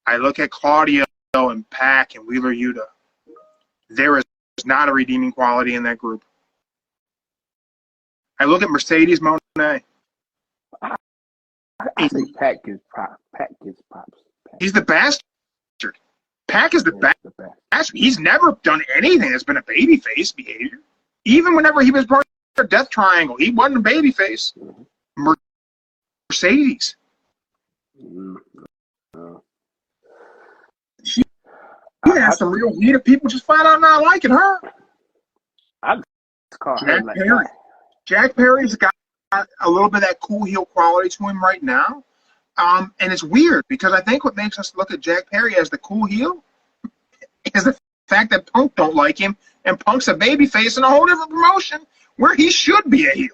I look at Claudio and Pac and Wheeler Yuta. There is not a redeeming quality in that group. I look at Mercedes Moné. I think Pac gets props. He's the bastard. Pac is the bastard. He's never done anything that's been a babyface behavior. Even whenever he was part of Death Triangle, he wasn't a babyface. Mercedes. She has some real heat of people just flat out not liking her. Jack Perry's got a little bit of that cool heel quality to him right now. And it's weird because I think what makes us look at Jack Perry as the cool heel is the fact that Punk don't like him, and Punk's a babyface in a whole different promotion where he should be a heel.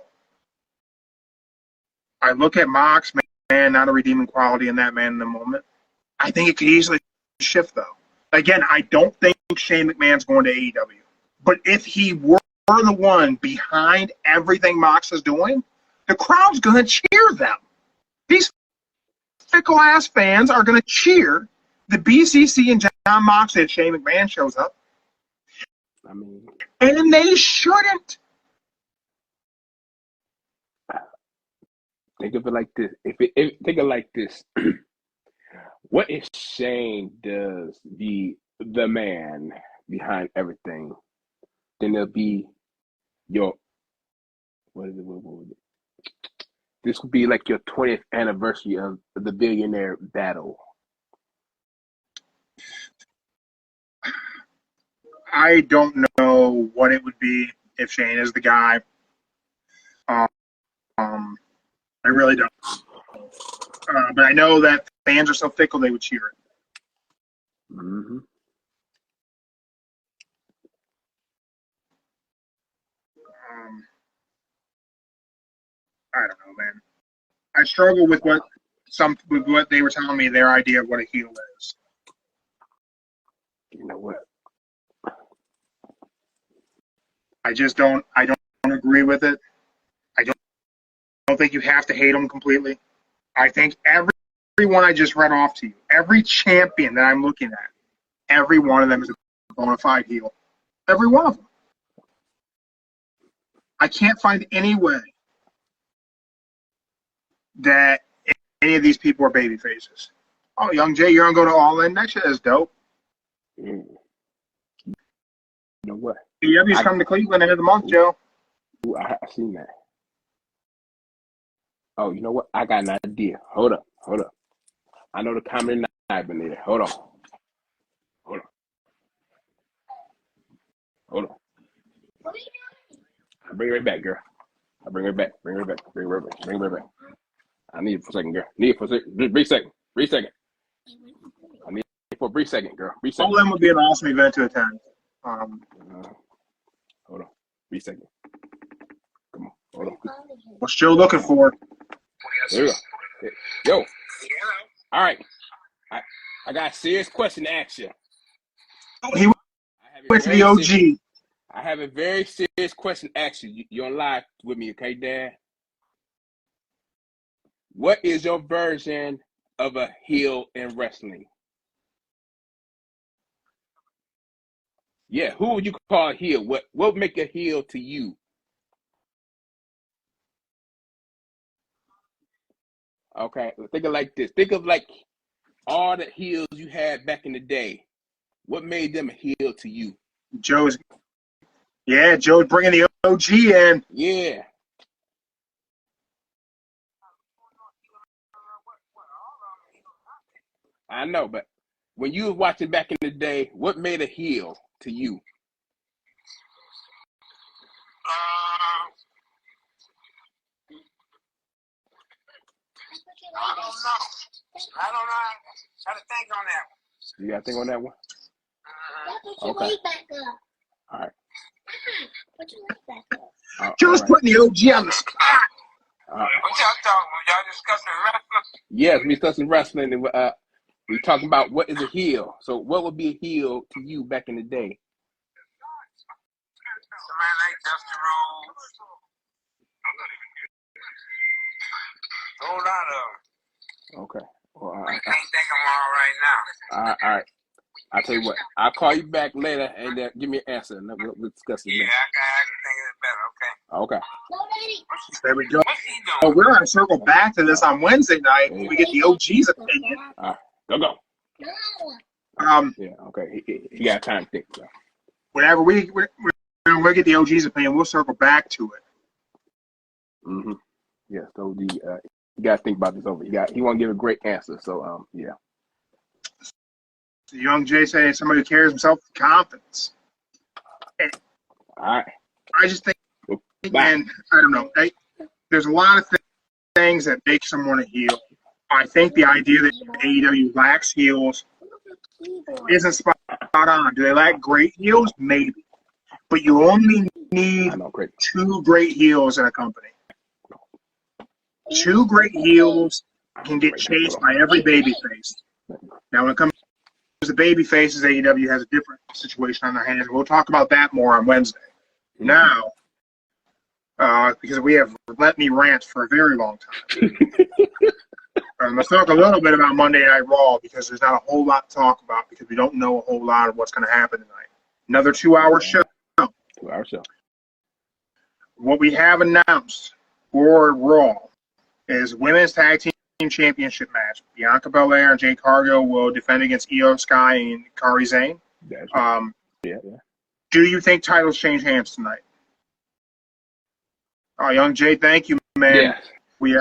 I look at Mox, man, not a redeeming quality in that man in the moment. I think it could easily shift, though. Again, I don't think Shane McMahon's going to AEW. But if he were the one behind everything Mox is doing, the crowd's going to cheer them. These fickle-ass fans are going to cheer the BCC and John Moxley if Shane McMahon shows up. And they shouldn't. Think of it like this. Think of it like this. What if Shane does the man behind everything? Then there'll be what is it? This would be like your 20th anniversary of the billionaire battle. I don't know what it would be if Shane is the guy. Um, I really don't. But I know that fans are so fickle they would cheer it. Mm-hmm. I don't know, man. I struggle with what they were telling me their idea of what a heel is. You know what? I just don't. I don't agree with it. I don't think you have to hate them completely. I think everyone I just read off to you, every champion that I'm looking at, every one of them is a bona fide heel. Every one of them. I can't find any way that any of these people are baby faces. Oh, Young Jay, you're gonna go to All In next year? That's dope. You know what? AEW's coming to Cleveland end of the month, Joe. I seen that. Oh, you know what? I got an idea. Hold up. I know the comedy night been there. Hold on. What are you doing? I'll bring it right back, girl. I'll bring her back. Bring her back. I need it for a second, girl. Just brief second. I need it for a brief second, girl. All In would be an awesome event to attend. Hold on. Brief second. Come on. Hold on. We're still looking for. There we go. Yo. All right. I got a serious question to ask you. He went to the OG. I have a very serious question to ask you. You're on live with me, okay, Dad? What is your version of a heel in wrestling? Yeah, who would you call a heel? What would make a heel to you? Okay, think of like this. Think of like all the heels you had back in the day. What made them a heel to you? Joe's bringing the OG in. Yeah. I know, but when you was watching back in the day, what made a heel to you? I don't know. Got to think on that one. You got to think on that one? Put your leg back up. All right. Put your leg back up. Joe's putting the OG on the spot. What y'all talking about? Y'all discussing wrestling? Yes, we discussing wrestling, and we talking about what is a heel. So, what would be a heel to you back in the day? Somebody like Dusty Rhodes. A whole lot of them. Okay. Well, I can't think of them all right now. all right. I'll tell you what. I'll call you back later and give me an answer, and we'll discuss it. Yeah, I can think of it better. Okay. Okay. No, Daddy. There we go. What's he doing? Oh, we're going to circle back to this on Wednesday night when we get the OG's opinion. All right. Go. No. Yeah. Okay. He got time to think. So. Whenever we get the OG's opinion, we'll circle back to it. Mm-hmm. Yeah. So you got to think about this over. He want to give a great answer. So yeah. Young Jay saying somebody who carries himself with confidence. And All right. I just think, man, I don't know. There's a lot of things that make someone a heel. I think the idea that AEW lacks heels isn't spot on. Do they lack great heels? Maybe. But you only need two great heels in a company. Two great heels can get chased by every babyface. Now, when it comes to baby faces, AEW has a different situation on their hands. We'll talk about that more on Wednesday. Now, because we have let me rant for a very long time. Let's talk a little bit about Monday Night Raw because there's not a whole lot to talk about because we don't know a whole lot of what's going to happen tonight. Another 2-hour show. 2-hour show. What we have announced for Raw is Women's Tag Team Championship match. Bianca Belair and Jade Cargill will defend against Io Sky and Kairi Sane. Yeah. Do you think titles change hands tonight? Oh, Young Jay, thank you, man. Yes. We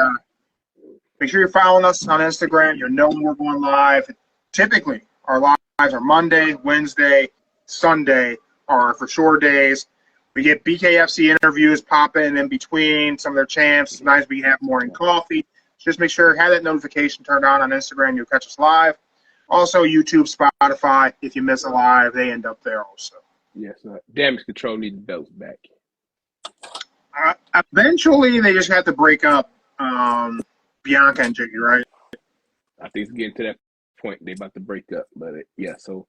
make sure you're following us on Instagram. You know when we're going live. Typically, our lives are Monday, Wednesday, Sunday are for sure days. We get BKFC interviews popping in between some of their champs. Sometimes we have morning coffee. Just make sure have that notification turned on Instagram. You'll catch us live. Also, YouTube, Spotify. If you miss a live, they end up there also. Yes, Damage Control need the belts back. Eventually, they just have to break up Bianca and Jiggy, right? I think it's getting to that point. They about to break up, but yeah. So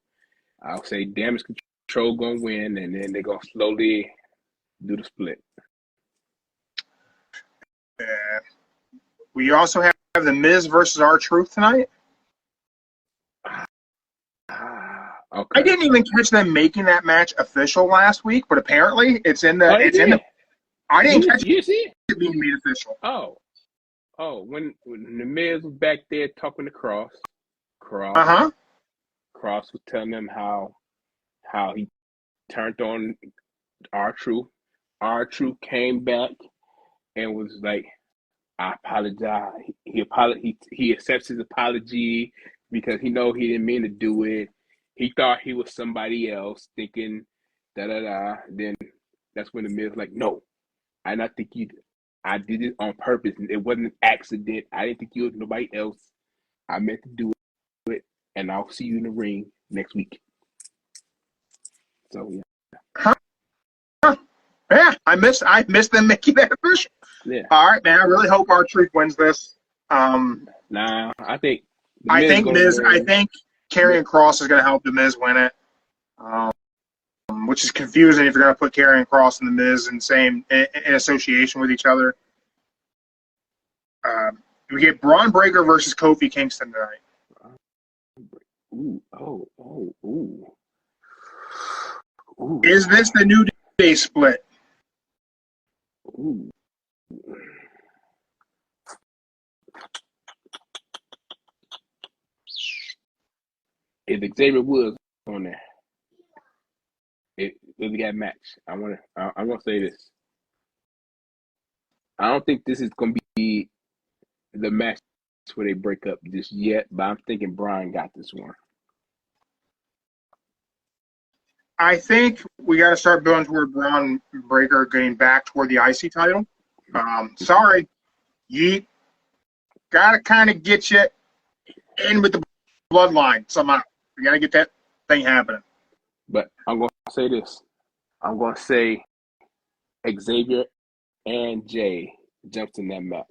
I'll say Damage Control gonna win, and then they're gonna slowly do the split. Yeah. We also have the Miz versus R-Truth tonight. Okay. I didn't even catch them making that match official last week, but apparently it's in the. I didn't catch it being made official. When the Miz was back there talking to Cross was telling them how he turned on R-Truth. R-Truth came back and was like, I apologize. He accepts his apology because he know he didn't mean to do it. He thought he was somebody else, thinking da-da-da. Then that's when the Miz like, no, I not think you. I did it on purpose. It wasn't an accident. I didn't think you was nobody else. I meant to do it, and I'll see you in the ring next week. So yeah. Yeah, I missed them making that official. Yeah. All right, man. I really hope R-Truth wins this. Nah, I think Miz. I think Karrion Kross is going to help the Miz win it. Which is confusing if you're going to put Karrion Kross and the Miz in association with each other. We get Braun Breaker versus Kofi Kingston tonight. Ooh. Is this the New Day split? Ooh. If Xavier Woods on there, it got matched. I'm gonna say this. I don't think this is gonna be the match where they break up just yet, but I'm thinking Brian got this one. I think we got to start building toward Braun Breaker getting back toward the IC title. Sorry, Yeet. Got to kind of get you in with the bloodline somehow. We got to get that thing happening. But I'm going to say this. I'm going to say Xavier and Jay jumps in that match.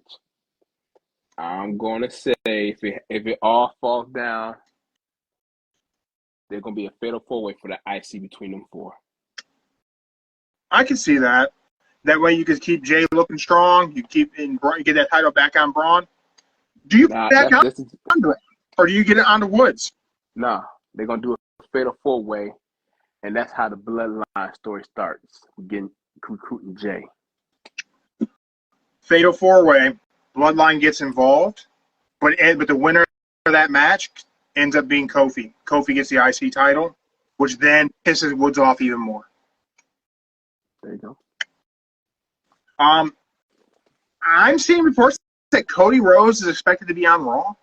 I'm going to say if it all falls down, there's going to be a fatal four-way for the IC between them four. I can see that. That way you can keep Jay looking strong. You get that title back on Braun. Do you put that onto it? Or do you get it onto Woods? Nah, they're going to do a fatal four-way, and that's how the bloodline story starts. Recruiting Jay. Fatal four-way. Bloodline gets involved, but the winner of that match ends up being Kofi. Kofi gets the IC title, which then pisses Woods off even more. There you go. I'm seeing reports that Cody Rhodes is expected to be on Raw.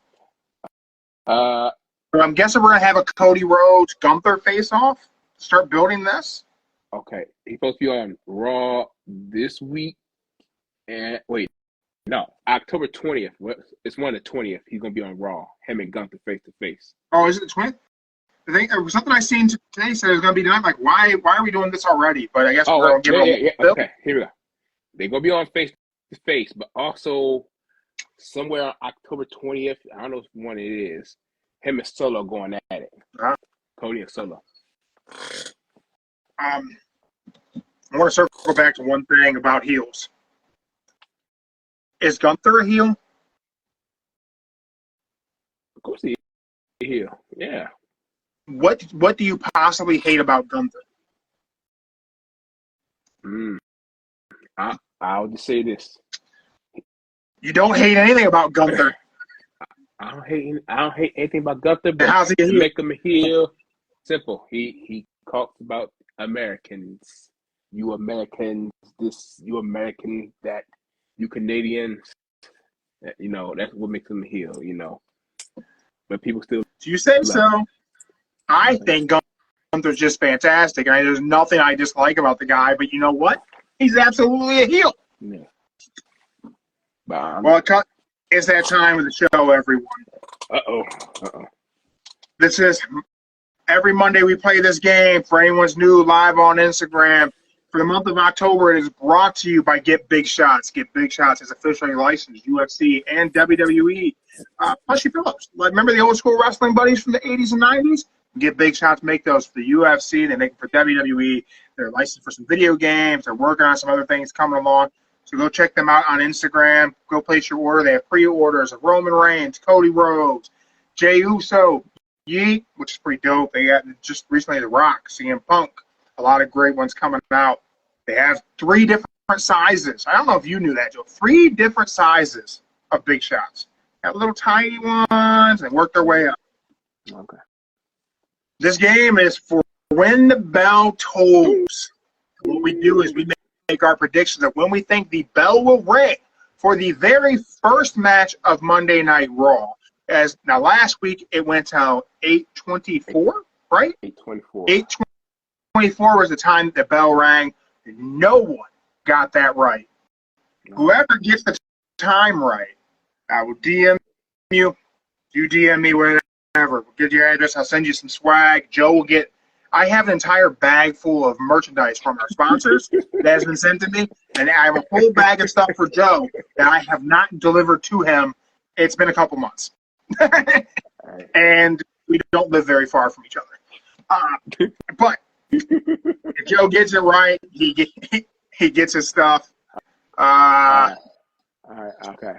I'm guessing we're going to have a Cody Rhodes Gunther face-off. Start building this. Okay. He's supposed to be on Raw this week. And wait. No, October 20th. It's one of the 20th. He's going to be on Raw. Him and Gunther face-to-face. Oh, is it the 20th? I think there was something I seen today said it was going to be done. Like, why are we doing this already? But I guess we're going to give it a Okay, here we go. They're going to be on face-to-face, but also somewhere on October 20th, I don't know which one it is, him and Solo going at it. Cody and Solo. I want to circle back to one thing about heels. Is Gunther a heel? Of course he's a heel. Yeah. What do you possibly hate about Gunther? I'll just say this. You don't hate anything about Gunther. I don't hate anything about Gunther, but how's he a heel? Make him a heel. Simple. He talks about Americans. You Americans, you American, that, you Canadians. You know, that's what makes him a heel, you know. But people still. Do you say so? I think Gunther's just fantastic. And there's nothing I dislike about the guy, but you know what? He's absolutely a heel. Yeah. Well, it's that time of the show, everyone. Uh-oh. This is every Monday we play this game. For anyone's new, live on Instagram. For the month of October, it is brought to you by Get Big Shots. Get Big Shots is officially licensed UFC and WWE. Plus, Phillips. Remember the old school wrestling buddies from the 80s and 90s? Get Big Shots make those for the UFC. They make them for WWE. They're licensed for some video games. They're working on some other things coming along. So go check them out on Instagram. Go place your order. They have pre-orders of Roman Reigns, Cody Rhodes, Jey Uso, Yeet, which is pretty dope. They got just recently The Rock, CM Punk. A lot of great ones coming out. They have 3 different sizes. I don't know if you knew that, Joe. 3 different sizes of Big Shots. Got little tiny ones and work their way up. Okay. This game is for when the bell tolls. What we do is we make our predictions of when we think the bell will ring for the very first match of Monday Night Raw. Now last week it went to 8:24, right? 8:24. 8:24 was the time that the bell rang. No one got that right. No. Whoever gets the time right, I will DM you. You DM me, whatever. We'll get your address. I'll send you some swag. Joe will get. I have an entire bag full of merchandise from our sponsors that has been sent to me, and I have a whole bag of stuff for Joe that I have not delivered to him. It's been a couple months. And we don't live very far from each other. But if Joe gets it right, he gets his stuff. All right. Okay.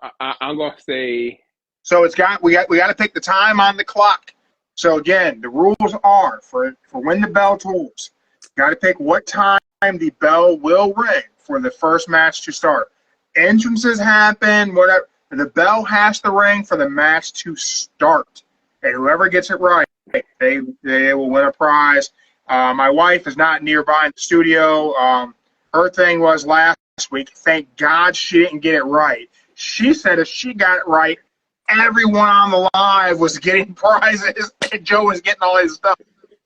I'm gonna say. So we got to pick the time on the clock. So again, the rules are for when the bell tolls, got to pick what time the bell will ring for the first match to start. Entrances happen, whatever. The bell has to ring for the match to start, and whoever gets it right, they will win a prize. My wife is not nearby in the studio. Her thing was last week. Thank God she didn't get it right. She said if she got it right, everyone on the live was getting prizes, and Joe was getting all his stuff.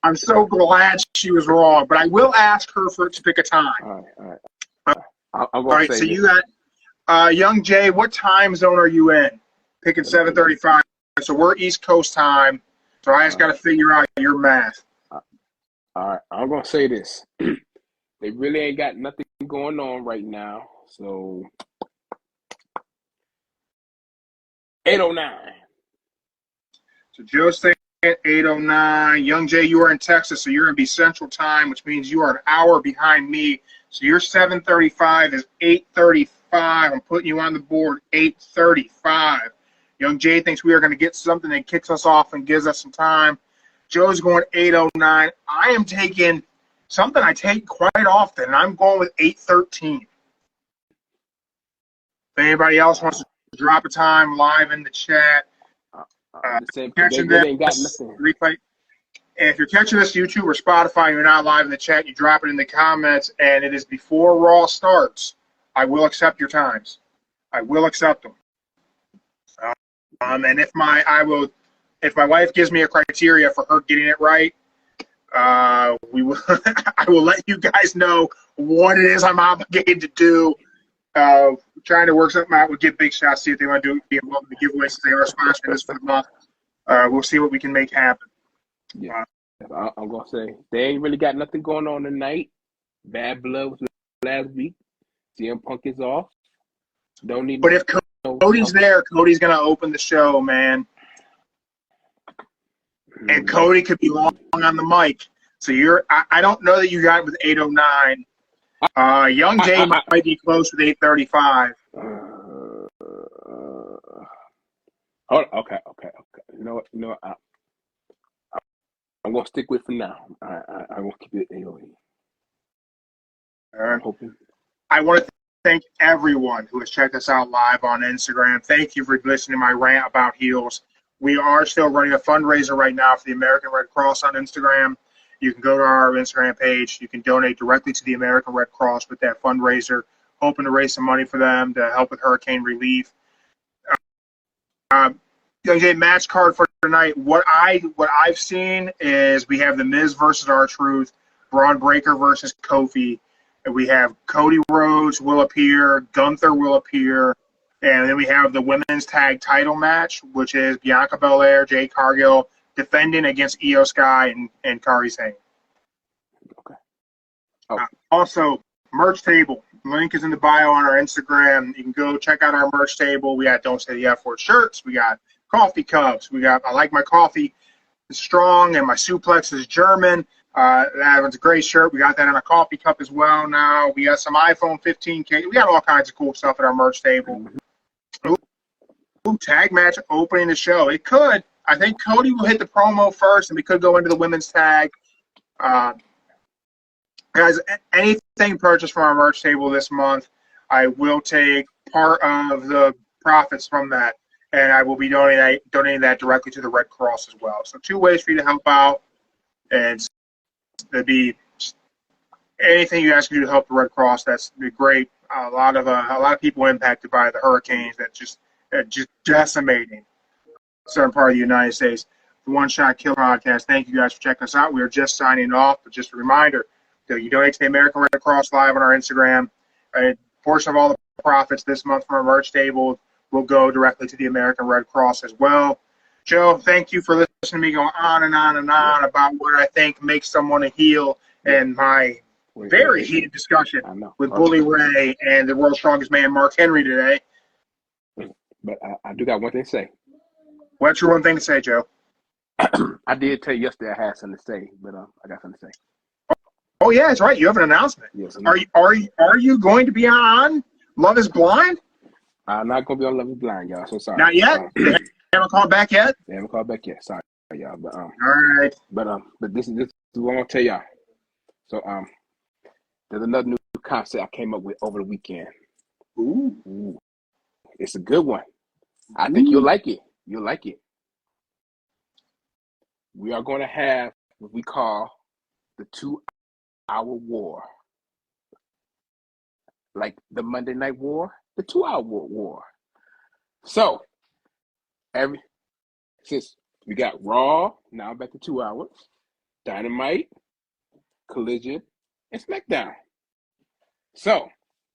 I'm so glad she was wrong, but I will ask her to pick a time. All right. All right, so you got Young Jay. What time zone are you in? Picking 7:35. So we're East Coast time. So I just got to figure out your math. All right, I'm gonna say this. They really ain't got nothing going on right now, so 8:09. So Joe's saying 8:09. Young Jay, you are in Texas, so you're going to be Central Time, which means you are an hour behind me. So your 7:35 is 8:35. I'm putting you on the board, 8:35. Young Jay thinks we are going to get something that kicks us off and gives us some time. Joe's going 8:09. I am taking something I take quite often, and I'm going with 8:13. If anybody else wants to drop a time live in the chat. Catching this replay. And if you're catching this YouTube or Spotify, you're not live in the chat, you drop it in the comments, and it is before Raw starts. I will accept your times. I will accept them. And if my wife gives me a criteria for her getting it right, we will. I will let you guys know what it is I'm obligated to do. Trying to work something out with Get Big Shots, see if they want to be involved in the giveaway since they are sponsoring this for the month. We'll see what we can make happen. Yeah, I'm gonna say they ain't really got nothing going on tonight. Bad Blood was last week. CM Punk is off. Don't need. But if Cody's there, Cody's gonna open the show, man. And Cody could be long on the mic. So I don't know that you got it with 8:09. Young Jay might be close with 8:35. Okay. You know what? I'm gonna stick with it for now. I'm gonna keep it 8:08. I'm hoping. I want to thank everyone who has checked us out live on Instagram. Thank you for listening to my rant about heels. We are still running a fundraiser right now for the American Red Cross on Instagram. You can go to our Instagram page. You can donate directly to the American Red Cross with that fundraiser, hoping to raise some money for them to help with hurricane relief. Young Jay, match card for tonight. What I've seen is we have The Miz versus R-Truth, Braun Breaker versus Kofi, and we have Cody Rhodes will appear, Gunther will appear, and then we have the women's tag title match, which is Bianca Belair, Jade Cargill defending against Io Sky and Kairi Sane. Okay. Oh. Also, merch table. Link is in the bio on our Instagram. You can go check out our merch table. We got Don't Say the F Word shirts. We got coffee cups. We got I Like My Coffee is Strong and My Suplex is German. That one's a great shirt. We got that on a coffee cup as well now. We got some iPhone 15K. We got all kinds of cool stuff at our merch table. Ooh, tag match opening the show. It could. I think Cody will hit the promo first, and we could go into the women's tag. Guys, anything purchased from our merch table this month, I will take part of the profits from that, and I will be donating that directly to the Red Cross as well. So 2 ways for you to help out, and it'd be anything you guys can do to help the Red Cross. That's be great. A lot of people impacted by the hurricanes that just decimating a certain part of the United States. The One Shot Kill podcast. Thank you guys for checking us out. We are just signing off, but just a reminder. You donate to the American Red Cross live on our Instagram. A portion of all the profits this month from our merch table will go directly to the American Red Cross as well. Joe, thank you for listening to me go on and on and on about what I think makes someone a heel and my very heated discussion with Bully Ray and the world's strongest man, Mark Henry, today. But I do got one thing to say. What's your one thing to say, Joe? I did tell you yesterday I had something to say, but I got something to say. Oh yeah, that's right. You have an announcement. Yes. Are you going to be on Love Is Blind? I'm not going to be on Love Is Blind, y'all. So sorry. Not yet. They haven't called back yet. They haven't called back yet. Sorry, y'all. But all right. But this is what I'm gonna tell y'all. So there's another new concept I came up with over the weekend. Ooh. It's a good one. I think you'll like it. You'll like it. We are going to have what we call the 2-hour war. Like the Monday Night War, the 2-hour war. So, since we got Raw, now back to 2 hours, Dynamite, Collision, and SmackDown. So,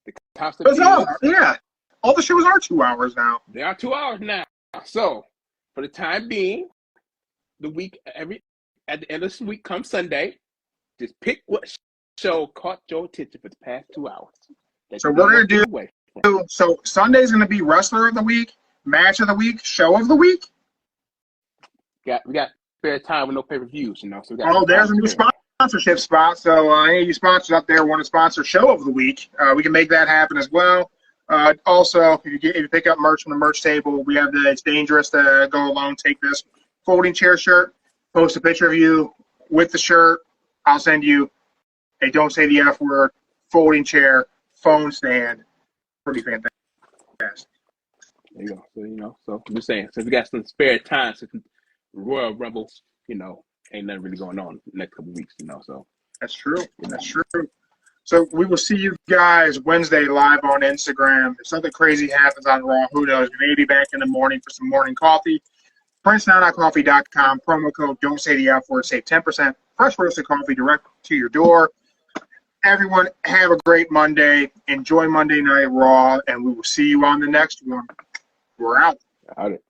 the concept is... Yeah. All the shows are 2 hours now. They are 2 hours now. So, for the time being, at the end of this week, come Sunday, just pick what show caught your attention for the past 2 hours. So we're going to do, so Sunday's going to be Wrestler of the Week, Match of the Week, Show of the Week? We got spare time with no pay-per-views, So there's a new sponsorship spot. So any of you sponsors out there want to sponsor Show of the Week, we can make that happen as well. Also, if you pick up merch from the merch table, we have the It's Dangerous to Go Alone, Take This folding chair shirt. Post a picture of you with the shirt. I'll send you a Don't Say the F Word folding chair phone stand. Pretty fantastic. There you go. So I'm just saying, since we got some spare time, since Royal Rumble, ain't nothing really going on the next couple of weeks, So that's true. That's true. So we will see you guys Wednesday live on Instagram. If something crazy happens on Raw, who knows? We may be back in the morning for some morning coffee. PrinceNow.coffee.com, promo code Don't Say the F Word, save 10%. Fresh roasted coffee direct to your door. Everyone, have a great Monday. Enjoy Monday Night Raw, and we will see you on the next one. We're out. Got it.